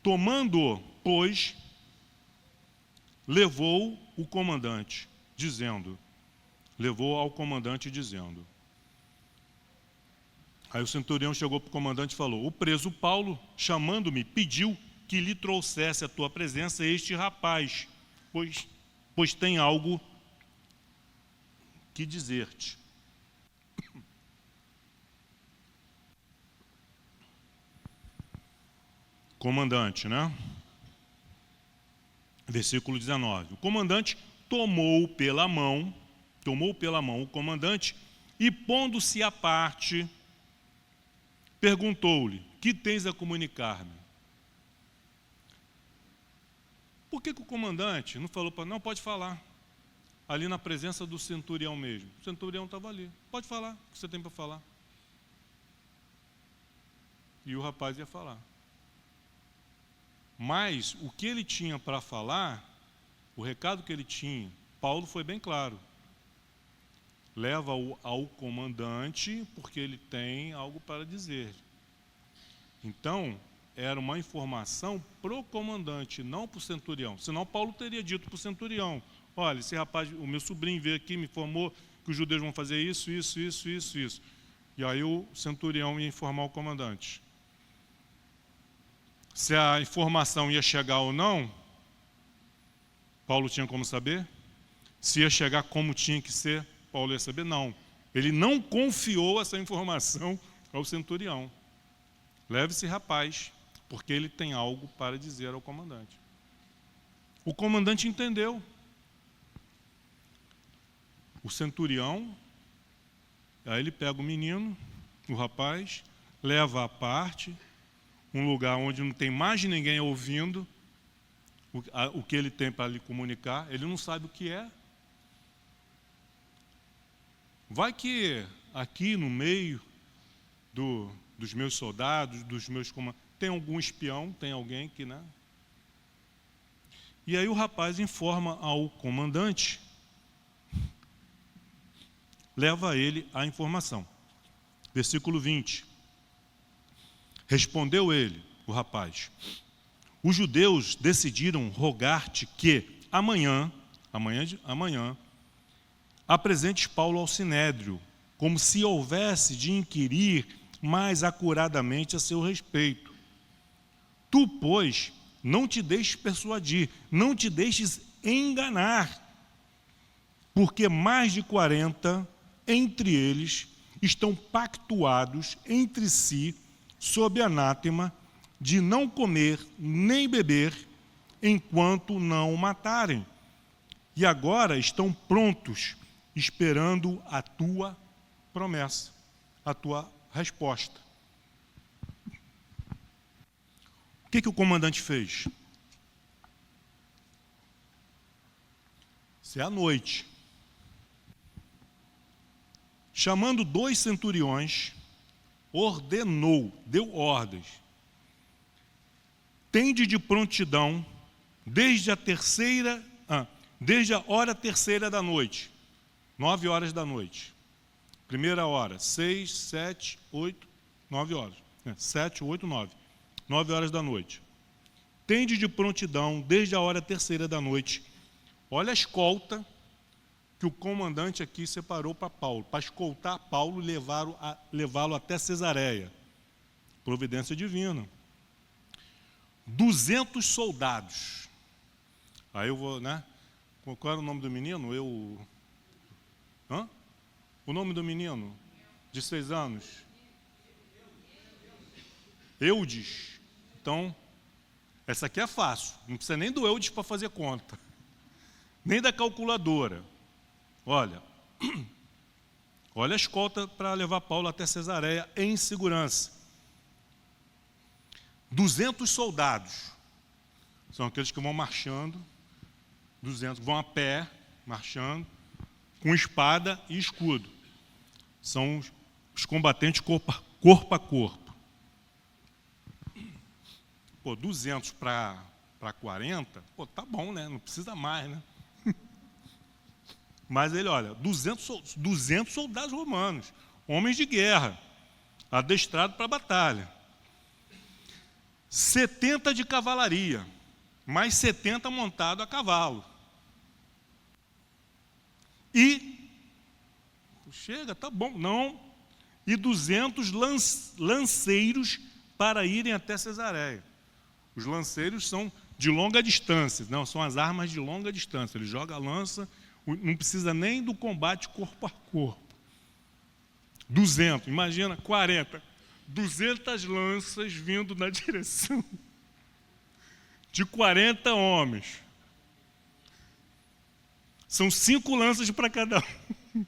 Tomando-o, pois, levou ao comandante, dizendo. Aí o centurião chegou para o comandante e falou: o preso Paulo, chamando-me, pediu que lhe trouxesse à tua presença este rapaz, pois tem algo que dizer-te. Comandante, né? Versículo 19. O comandante tomou pela mão o comandante e, pondo-se à parte, perguntou-lhe: que tens a comunicar-me? Por que o comandante não falou para... Não, pode falar. Ali na presença do centurião mesmo. O centurião estava ali. Pode falar, o que você tem para falar? E o rapaz ia falar. Mas o que ele tinha para falar, o recado que ele tinha, Paulo foi bem claro. Leva-o ao comandante, porque ele tem algo para dizer. Então, era uma informação para o comandante, não para o centurião. Senão Paulo teria dito para o centurião: olha, esse rapaz, o meu sobrinho veio aqui, me informou que os judeus vão fazer isso. E aí o centurião ia informar o comandante. Se a informação ia chegar ou não, Paulo tinha como saber? Se ia chegar como tinha que ser, Paulo ia saber? Não. Ele não confiou essa informação ao centurião. Leve esse rapaz, porque ele tem algo para dizer ao comandante. O comandante entendeu. O centurião, aí ele pega o menino, o rapaz, leva à parte, um lugar onde não tem mais ninguém ouvindo o que ele tem para lhe comunicar. Ele não sabe o que é. Vai que aqui no meio dos meus soldados, dos meus comandantes, tem algum espião, tem alguém que, né? E aí o rapaz informa ao comandante, leva a ele a informação. Versículo 20. Respondeu ele, o rapaz: os judeus decidiram rogar-te que amanhã, apresentes Paulo ao sinédrio, como se houvesse de inquirir mais acuradamente a seu respeito. Tu, pois, não te deixes persuadir, não te deixes enganar, porque mais de 40 entre eles estão pactuados entre si sob anátema de não comer nem beber enquanto não o matarem. E agora estão prontos, esperando a tua promessa, a tua resposta. O que o comandante fez? Isso é à noite. Chamando 2 centuriões, ordenou, deu ordens: tende de prontidão desde a hora terceira da noite, 9 horas da noite. Primeira hora, 6, 7, 8, 9 horas. 7, 8, 9. 9 horas da noite. Tende de prontidão desde a hora 3ª da noite. Olha a escolta que o comandante aqui separou para Paulo, para escoltar Paulo e levá-lo até Cesareia. Providência divina. 200 soldados. Aí eu vou, né? Qual era o nome do menino? O nome do menino? De 6 anos? Eudes. Então, essa aqui é fácil. Não precisa nem do Eudes para fazer conta. Nem da calculadora. Olha a escolta para levar Paulo até Cesareia em segurança. 200 soldados. São aqueles que vão marchando. 200 vão a pé, marchando, com espada e escudo. São os combatentes corpo a corpo. 200 para 40, tá bom, né? Não precisa mais, né? Mas ele, olha, 200 soldados romanos, homens de guerra, adestrados para a batalha. 70 de cavalaria, mais 70 montados a cavalo. E, chega, tá bom, não. E 200 lanceiros para irem até Cesareia. Os lanceiros são de longa distância, não, são as armas de longa distância. Ele joga a lança, não precisa nem do combate corpo a corpo. 200, imagina, 40. 200 lanças vindo na direção de 40 homens. São 5 lanças para cada um.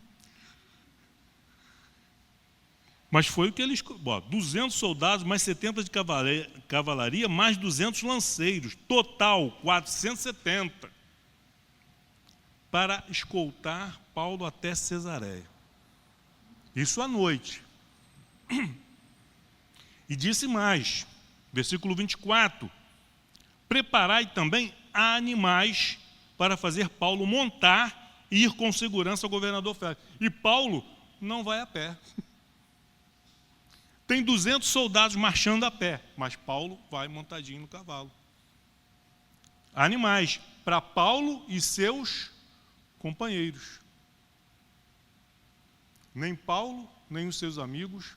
Mas foi o que ele escolheu. 200 soldados, mais 70 de cavalaria, mais 200 lanceiros. Total, 470. Para escoltar Paulo até Cesareia. Isso à noite. E disse mais, versículo 24. Preparai também animais para fazer Paulo montar e ir com segurança ao governador Félix. E Paulo não vai a pé. Tem 200 soldados marchando a pé, mas Paulo vai montadinho no cavalo. Animais para Paulo e seus companheiros. Nem Paulo, nem os seus amigos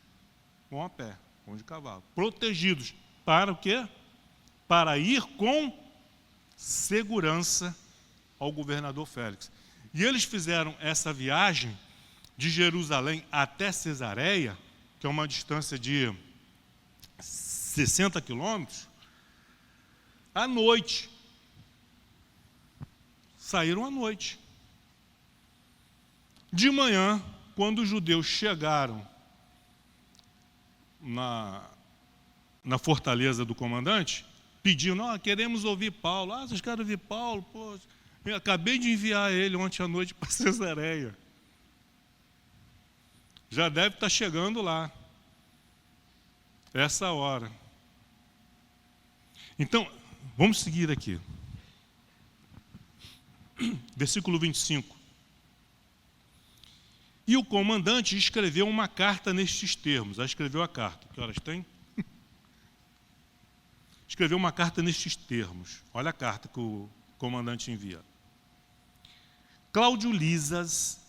vão a pé, vão de cavalo. Protegidos. Para o quê? Para ir com segurança ao governador Félix. E eles fizeram essa viagem de Jerusalém até Cesareia, que é uma distância de 60 quilômetros, à noite. Saíram à noite. De manhã, quando os judeus chegaram na fortaleza do comandante, pediram, queremos ouvir Paulo. Vocês querem ouvir Paulo? Pô, eu acabei de enviar ele ontem à noite para Cesareia. Já deve estar chegando lá. Essa hora. Então, vamos seguir aqui. Versículo 25. E o comandante escreveu uma carta nestes termos. Escreveu a carta. Que horas tem? Escreveu uma carta nestes termos. Olha a carta que o comandante envia. Cláudio Lisas,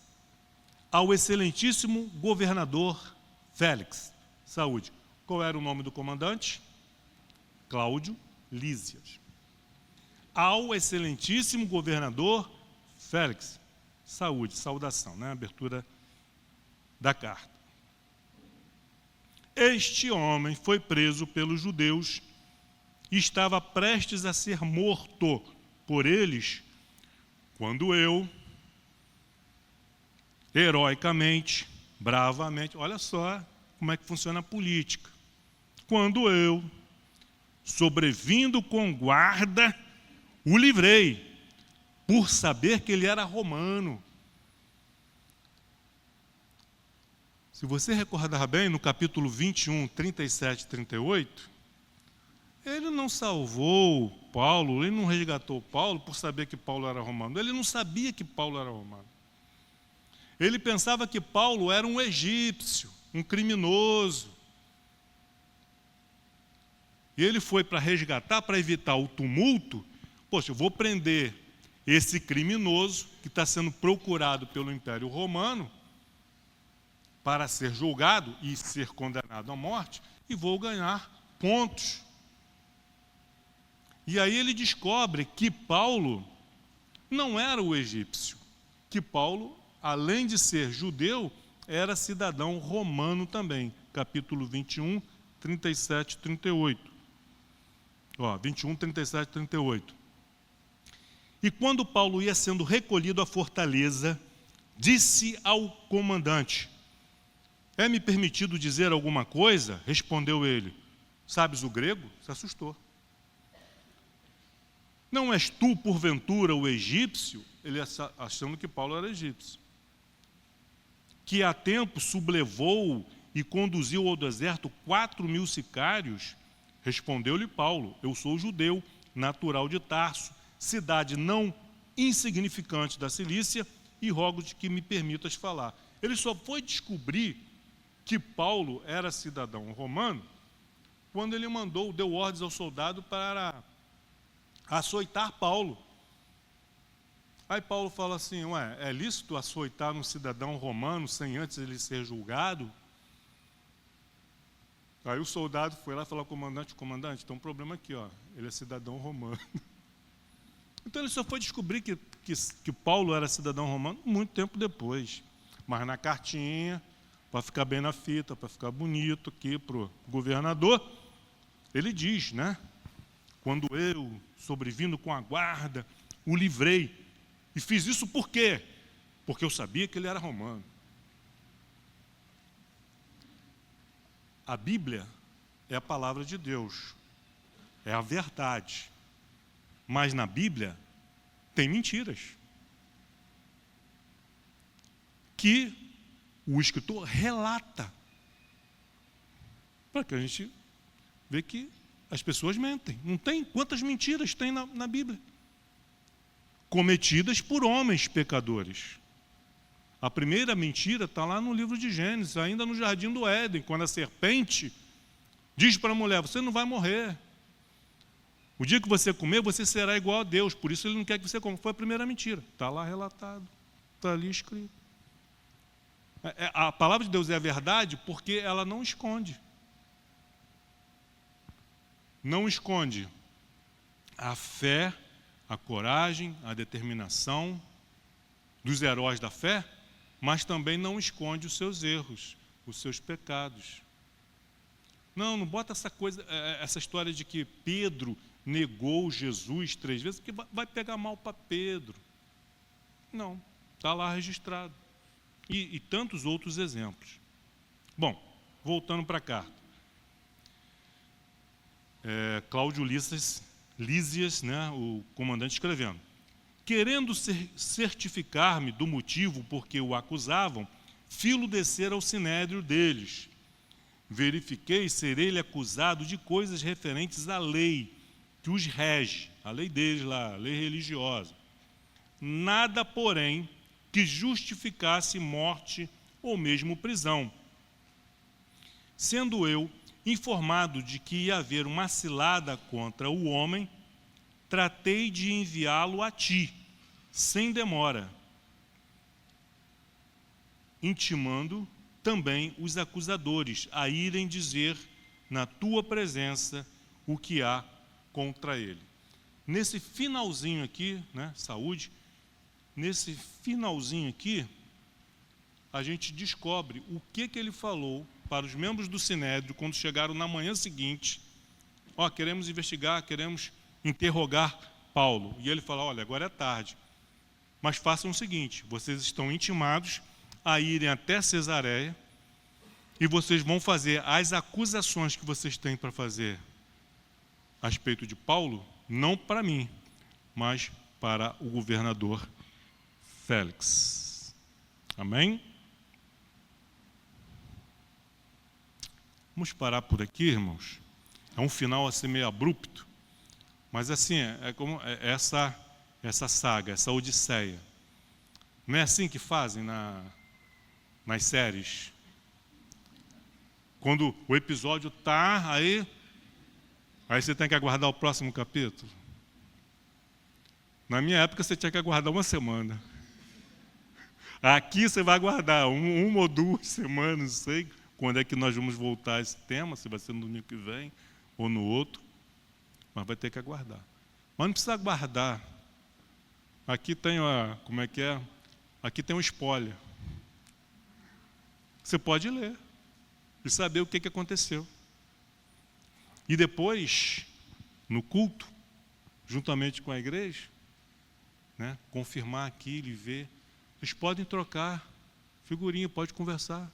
ao excelentíssimo governador Félix. Saúde. Qual era o nome do comandante? Cláudio Lísias. Ao excelentíssimo governador Félix. Saúde, saudação, né? Abertura da carta. Este homem foi preso pelos judeus e estava prestes a ser morto por eles, quando eu, heroicamente, bravamente, olha só como é que funciona a política, quando eu, sobrevindo com guarda, o livrei, por saber que ele era romano. Se você recordar bem, no capítulo 21, 37 e 38, ele não salvou Paulo, ele não resgatou Paulo por saber que Paulo era romano. Ele não sabia que Paulo era romano. Ele pensava que Paulo era um egípcio, um criminoso. E ele foi para resgatar, para evitar o tumulto. Poxa, eu vou prender esse criminoso que está sendo procurado pelo Império Romano para ser julgado e ser condenado à morte, e vou ganhar pontos. E aí ele descobre que Paulo não era o egípcio, que Paulo, além de ser judeu, era cidadão romano também. Capítulo 21, 37 e 38. 21, 37 e 38. E quando Paulo ia sendo recolhido à fortaleza, disse ao comandante: é-me permitido dizer alguma coisa? Respondeu ele: sabes o grego? Se assustou. Não és tu, porventura, o egípcio? Ele achando que Paulo era egípcio. Que há tempo sublevou e conduziu ao deserto 4.000 sicários? Respondeu-lhe Paulo: eu sou judeu, natural de Tarso, cidade não insignificante da Cilícia, e rogo-te que me permitas falar. Ele só foi descobrir que Paulo era cidadão romano quando ele deu ordens ao soldado para açoitar Paulo. Aí Paulo fala assim: é lícito açoitar um cidadão romano sem antes ele ser julgado? Aí o soldado foi lá e falou ao comandante: tem um problema aqui, ele é cidadão romano. Então ele só foi descobrir que Paulo era cidadão romano muito tempo depois. Mas na cartinha, para ficar bem na fita, para ficar bonito aqui para o governador, ele diz, né? Quando eu, sobrevindo com a guarda, o livrei. E fiz isso por quê? Porque eu sabia que ele era romano. A Bíblia é a palavra de Deus, é a verdade. Mas na Bíblia tem mentiras que o escritor relata, para que a gente vê que as pessoas mentem. Não tem? Quantas mentiras tem na Bíblia? Cometidas por homens pecadores. A primeira mentira está lá no livro de Gênesis, ainda no jardim do Éden, quando a serpente diz para a mulher: você não vai morrer. O dia que você comer, você será igual a Deus. Por isso ele não quer que você coma. Foi a primeira mentira. Está lá relatado. Está ali escrito. A palavra de Deus é a verdade porque ela não esconde. Não esconde a fé, a coragem, a determinação dos heróis da fé, mas também não esconde os seus erros, os seus pecados. Não bota essa história de que Pedro negou Jesus 3 vezes, porque vai pegar mal para Pedro. Não, está lá registrado. E tantos outros exemplos. Bom, voltando para a carta. Cláudio Lísias, né, o comandante, escrevendo: querendo certificar-me do motivo por que o acusavam, filo descer ao sinédrio deles. Verifiquei ser ele acusado de coisas referentes à lei que os rege, a lei deles lá, a lei religiosa. Nada, porém, que justificasse morte ou mesmo prisão. Sendo eu informado de que ia haver uma cilada contra o homem, tratei de enviá-lo a ti, sem demora, intimando também os acusadores a irem dizer na tua presença o que há contra ele. Nesse finalzinho aqui, né, saúde, nesse finalzinho aqui, a gente descobre o que ele falou para os membros do Sinédrio quando chegaram na manhã seguinte. Queremos investigar, queremos interrogar Paulo. E ele fala: olha, agora é tarde, mas façam o seguinte: vocês estão intimados a irem até Cesareia e vocês vão fazer as acusações que vocês têm para fazer a respeito de Paulo, não para mim, mas para o governador Félix. Amém? Vamos parar por aqui, irmãos. É um final assim meio abrupto, mas assim, é como essa saga, essa odisseia. Não é assim que fazem nas séries? Quando o episódio está aí, Aí você tem que aguardar o próximo capítulo. Na minha época você tinha que aguardar uma semana. Aqui você vai aguardar uma ou 2 semanas, não sei quando é que nós vamos voltar a esse tema, se vai ser no domingo que vem ou no outro, mas vai ter que aguardar. Mas não precisa aguardar. Aqui tem Aqui tem um spoiler. Você pode ler e saber o que aconteceu. E depois, no culto, juntamente com a igreja, né, confirmar aquilo e ver. Vocês podem trocar figurinha, pode conversar.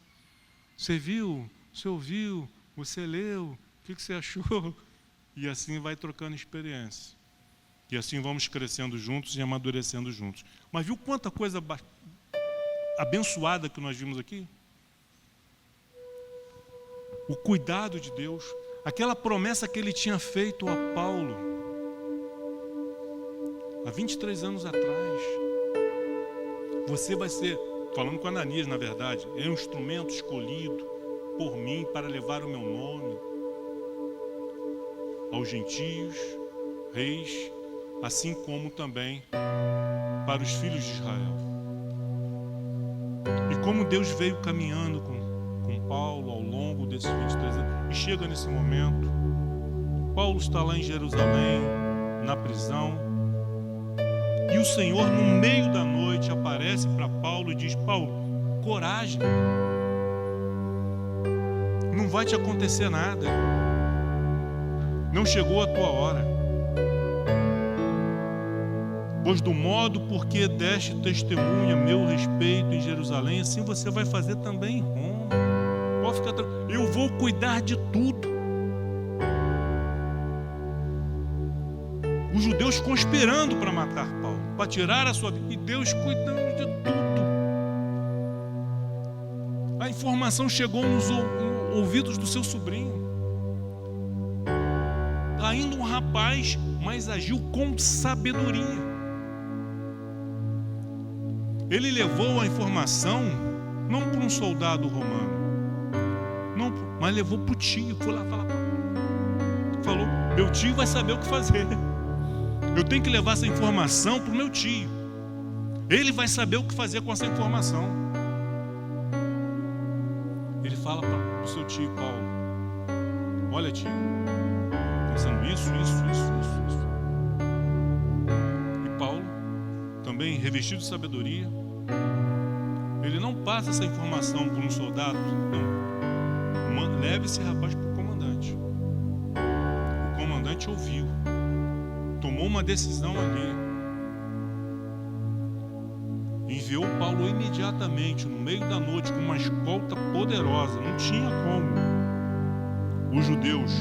Você viu? Você ouviu? Você leu? O que você achou? E assim vai trocando experiência. E assim vamos crescendo juntos e amadurecendo juntos. Mas viu quanta coisa abençoada que nós vimos aqui? O cuidado de Deus, aquela promessa que ele tinha feito a Paulo há 23 anos atrás. Você vai ser, falando com Ananias, na verdade, é um instrumento escolhido por mim para levar o meu nome aos gentios, reis, assim como também para os filhos de Israel. E como Deus veio caminhando com Paulo ao longo desses 23 anos, e chega nesse momento, Paulo está lá em Jerusalém, na prisão, e o Senhor, no meio da noite, aparece para Paulo e diz: Paulo, coragem, não vai te acontecer nada, não chegou a tua hora, pois do modo porque deste testemunha a meu respeito em Jerusalém, assim você vai fazer também em Roma. Pode ficar tranquilo, eu vou cuidar de tudo. Os judeus conspirando para matar Paulo, para tirar a sua vida, e Deus cuidando de tudo. A informação chegou nos ouvidos do seu sobrinho. Ainda um rapaz, mas agiu com sabedoria. Ele levou a informação não para um soldado romano, não, mas levou para o tio. Foi lá falar, falou: meu tio vai saber o que fazer. Eu tenho que levar essa informação para o meu tio. Ele vai saber o que fazer com essa informação. Ele fala para o seu tio Paulo: olha, tio, pensando isso. E Paulo, também revestido de sabedoria, ele não passa essa informação para um soldado, não. Leve esse rapaz para o comandante. O comandante ouviu, tomou uma decisão ali, enviou Paulo imediatamente, no meio da noite, com uma escolta poderosa. Não tinha como os judeus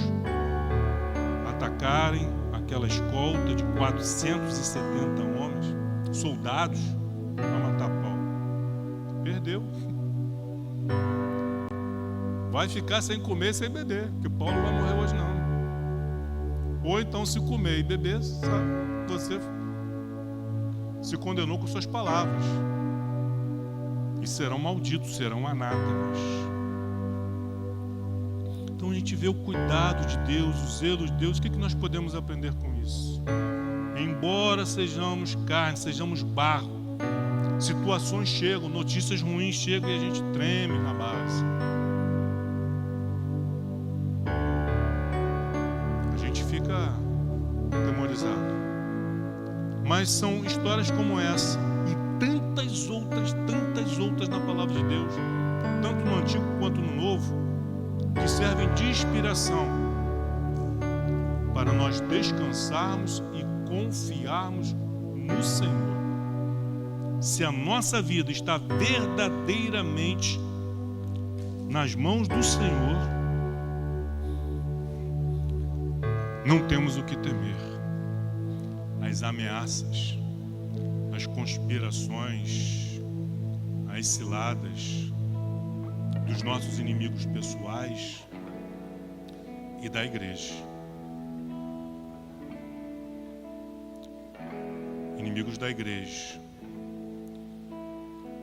atacarem aquela escolta de 470 homens, soldados, para matar Paulo. Perdeu. Vai ficar sem comer, sem beber, porque Paulo não vai morrer hoje não. Ou então, se comer e beber, sabe, você se condenou com suas palavras. E serão malditos, serão anátemas. Então a gente vê o cuidado de Deus, o zelo de Deus. O que nós podemos aprender com isso? Embora sejamos carne, sejamos barro, situações chegam, notícias ruins chegam e a gente treme na base. Fica atemorizado. Mas são histórias como essa e tantas outras na palavra de Deus, tanto no Antigo quanto no Novo, que servem de inspiração para nós descansarmos e confiarmos no Senhor. Se a nossa vida está verdadeiramente nas mãos do Senhor, não temos o que temer. As ameaças, as conspirações, as ciladas dos nossos inimigos pessoais e da igreja. Inimigos da igreja.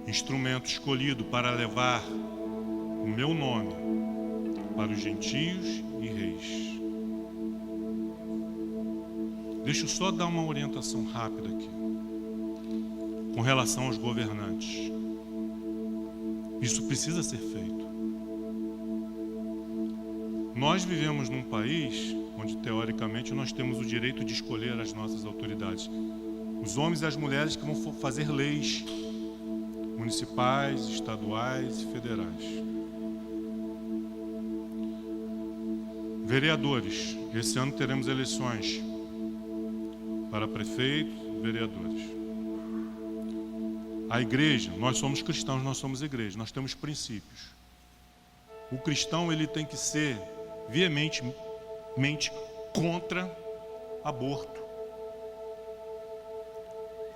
Instrumento escolhido para levar o meu nome para os gentios e reis. Deixa eu só dar uma orientação rápida aqui, com relação aos governantes. Isso precisa ser feito. Nós vivemos num país onde, teoricamente, nós temos o direito de escolher as nossas autoridades. Os homens e as mulheres que vão fazer leis municipais, estaduais e federais. Vereadores. Esse ano teremos eleições para prefeito, vereadores. A igreja, nós somos cristãos, nós somos igreja, nós temos princípios. O cristão, ele tem que ser veementemente contra aborto,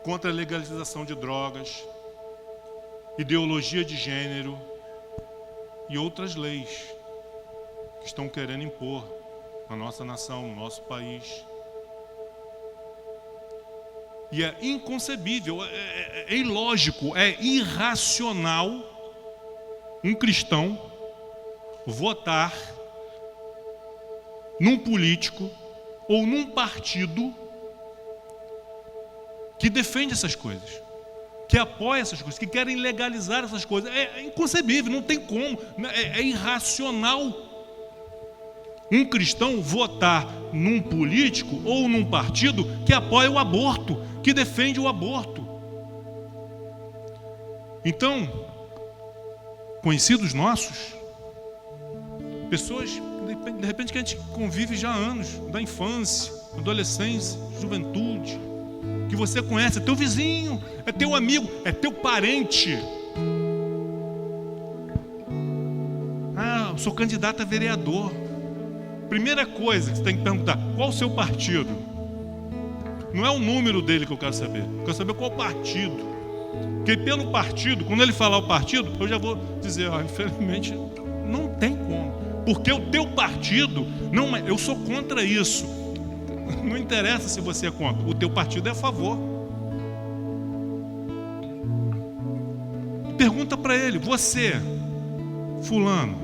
contra a legalização de drogas, ideologia de gênero e outras leis que estão querendo impor na nossa nação, no nosso país. E é inconcebível, é ilógico, é irracional um cristão votar num político ou num partido que defende essas coisas, que apoia essas coisas, que querem legalizar essas coisas. É inconcebível, não tem como, é irracional um cristão votar num político ou num partido que apoia o aborto, que defende o aborto. Então, conhecidos nossos, pessoas, de repente, que a gente convive já há anos, da infância, adolescência, juventude, que você conhece, é teu vizinho, é teu amigo, é teu parente. Ah, eu sou candidato a vereador. Primeira coisa que você tem que perguntar: qual o seu partido? Não é o número dele que eu quero saber. Eu quero saber qual partido. Porque pelo partido, quando ele falar o partido, eu já vou dizer: infelizmente, não tem como. Porque o teu partido, não, eu sou contra isso. Não interessa se você é contra. O teu partido é a favor. Pergunta para ele: você, fulano,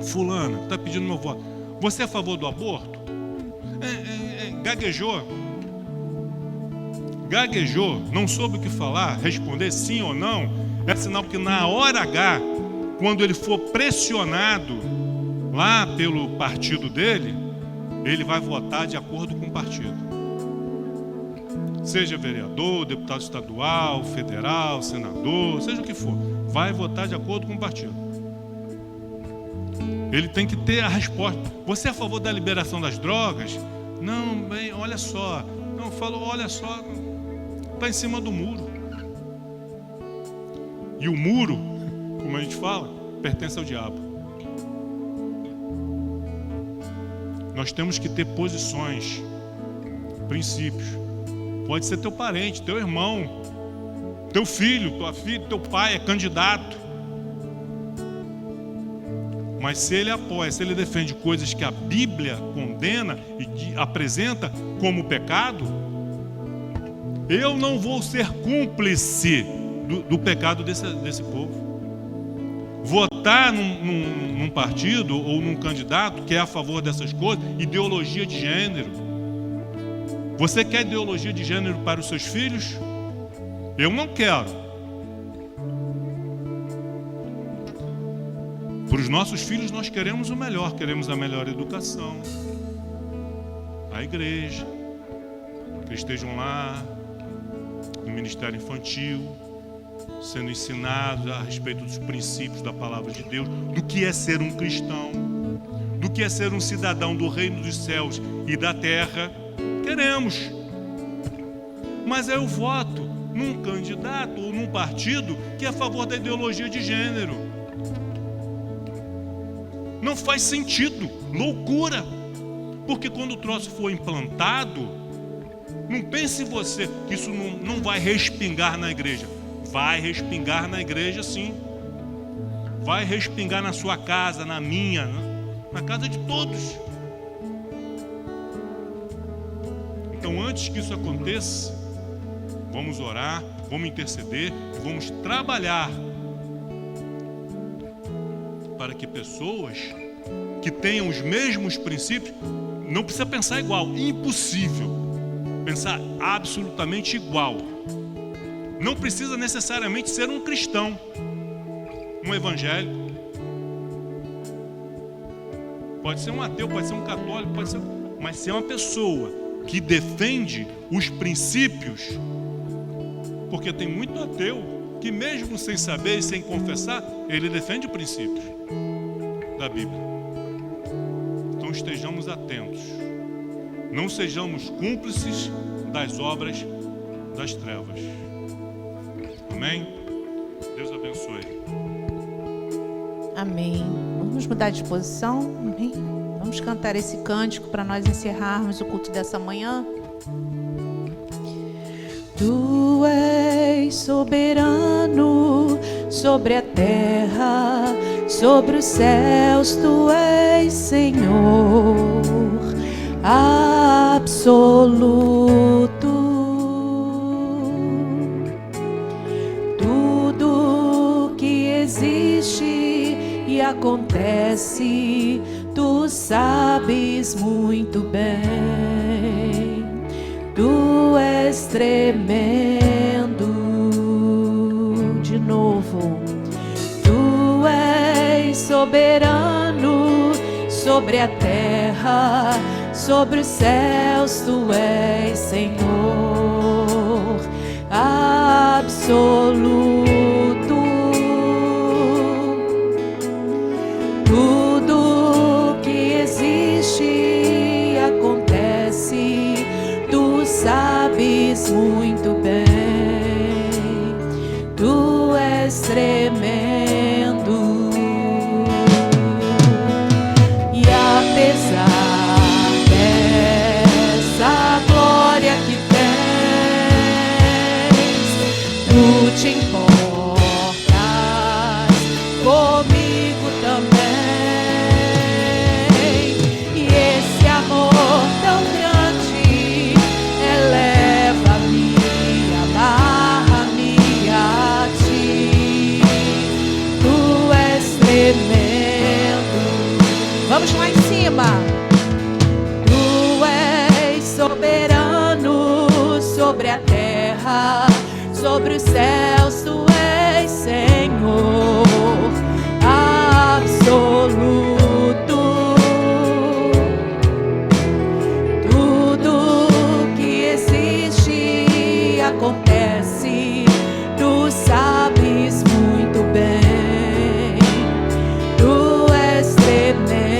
fulana, está pedindo meu voto, você é a favor do aborto? Gaguejou, não soube o que falar, responder sim ou não, é sinal que na hora H, quando ele for pressionado lá pelo partido dele, ele vai votar de acordo com o partido. Seja vereador, deputado estadual, federal, senador, seja o que for, vai votar de acordo com o partido. Ele tem que ter a resposta. Você é a favor da liberação das drogas? Não, bem, olha só. Não, falou, olha só. Está em cima do muro. E o muro, como a gente fala, pertence ao diabo. Nós temos que ter posições, princípios. Pode ser teu parente, teu irmão, teu filho, tua filha, teu pai é candidato. Mas se ele apoia, se ele defende coisas que a Bíblia condena e apresenta como pecado, eu não vou ser cúmplice do pecado desse povo. Votar num partido ou num candidato que é a favor dessas coisas, ideologia de gênero. Você quer ideologia de gênero para os seus filhos? Eu não quero. Para os nossos filhos nós queremos o melhor, queremos a melhor educação, a igreja, que estejam lá no ministério infantil, sendo ensinados a respeito dos princípios da palavra de Deus, do que é ser um cristão, do que é ser um cidadão do reino dos céus e da terra. Queremos. Mas eu voto num candidato ou num partido que é a favor da ideologia de gênero. Não faz sentido, loucura. Porque quando o troço for implantado, não pense você que isso não vai respingar na igreja. Vai respingar na igreja, sim. Vai respingar na sua casa, na minha, na casa de todos. Então, antes que isso aconteça, vamos orar, vamos interceder e vamos trabalhar para que pessoas que tenham os mesmos princípios, não precisa pensar igual, impossível. pensar absolutamente igual. Não precisa necessariamente ser um cristão, um evangélico. Pode ser um ateu, pode ser um católico, pode ser, mas ser uma pessoa que defende os princípios, porque tem muito ateu que mesmo sem saber e sem confessar, ele defende os princípios da Bíblia. Então estejamos atentos, não sejamos cúmplices das obras das trevas. Amém? Deus abençoe. Amém. Vamos mudar de posição? Amém? Vamos cantar esse cântico para nós encerrarmos o culto dessa manhã. Tu és soberano sobre a terra, sobre os céus, tu és Senhor absoluto. Tudo que existe e acontece, tu sabes muito bem. Tu és tremendo. De novo. Tu és soberano sobre a terra, sobre os céus, tu és Senhor absoluto. Tudo que existe e acontece, tu sabes muito bem. Tu és tremendo. E apesar dessa glória que tens, tu te importas comigo também. E esse amor tão grande eleva-me, amarra-me a ti. Tu és tremendo. Vamos lá em cima. Tu és soberano sobre a terra, sobre os céus, tu és Senhor absoluto. Tudo que existe e acontece, tu sabes muito bem. Tu és tremendo.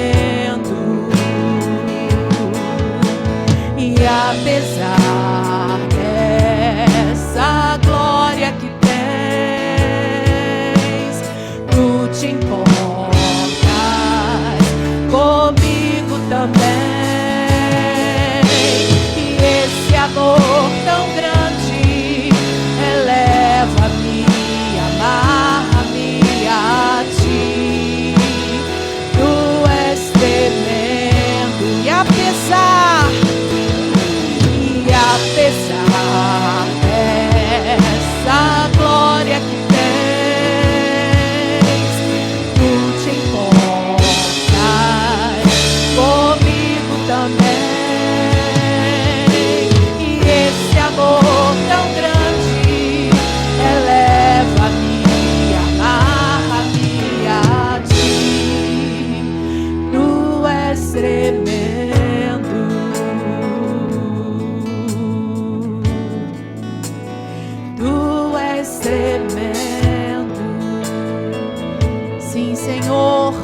E apesar dessa glória que tens, tu te importas comigo também. E esse amor tão grande eleva-me, amarra-me a ti. Tu és tremendo. E apesar dessa glória que tens, tu te importas comigo também. E esse amor tão grande eleva-me, amarra-me a ti. Tu és tremendo. Tu és tremendo. Sim, Senhor.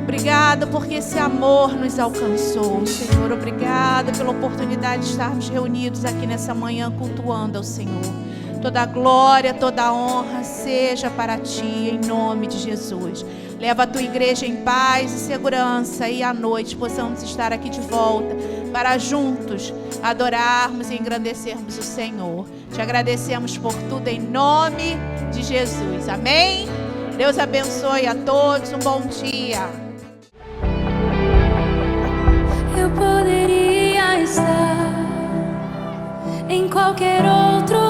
Obrigada porque esse amor nos alcançou. Senhor, obrigada pela oportunidade de estarmos reunidos aqui nessa manhã cultuando ao Senhor. Toda a glória, toda a honra seja para Ti, em nome de Jesus. Leva a Tua igreja em paz e segurança, e à noite possamos estar aqui de volta para juntos adorarmos e engrandecermos o Senhor. Te agradecemos por tudo em nome de Jesus. Amém? Deus abençoe a todos. Um bom dia. Eu poderia estar em qualquer outro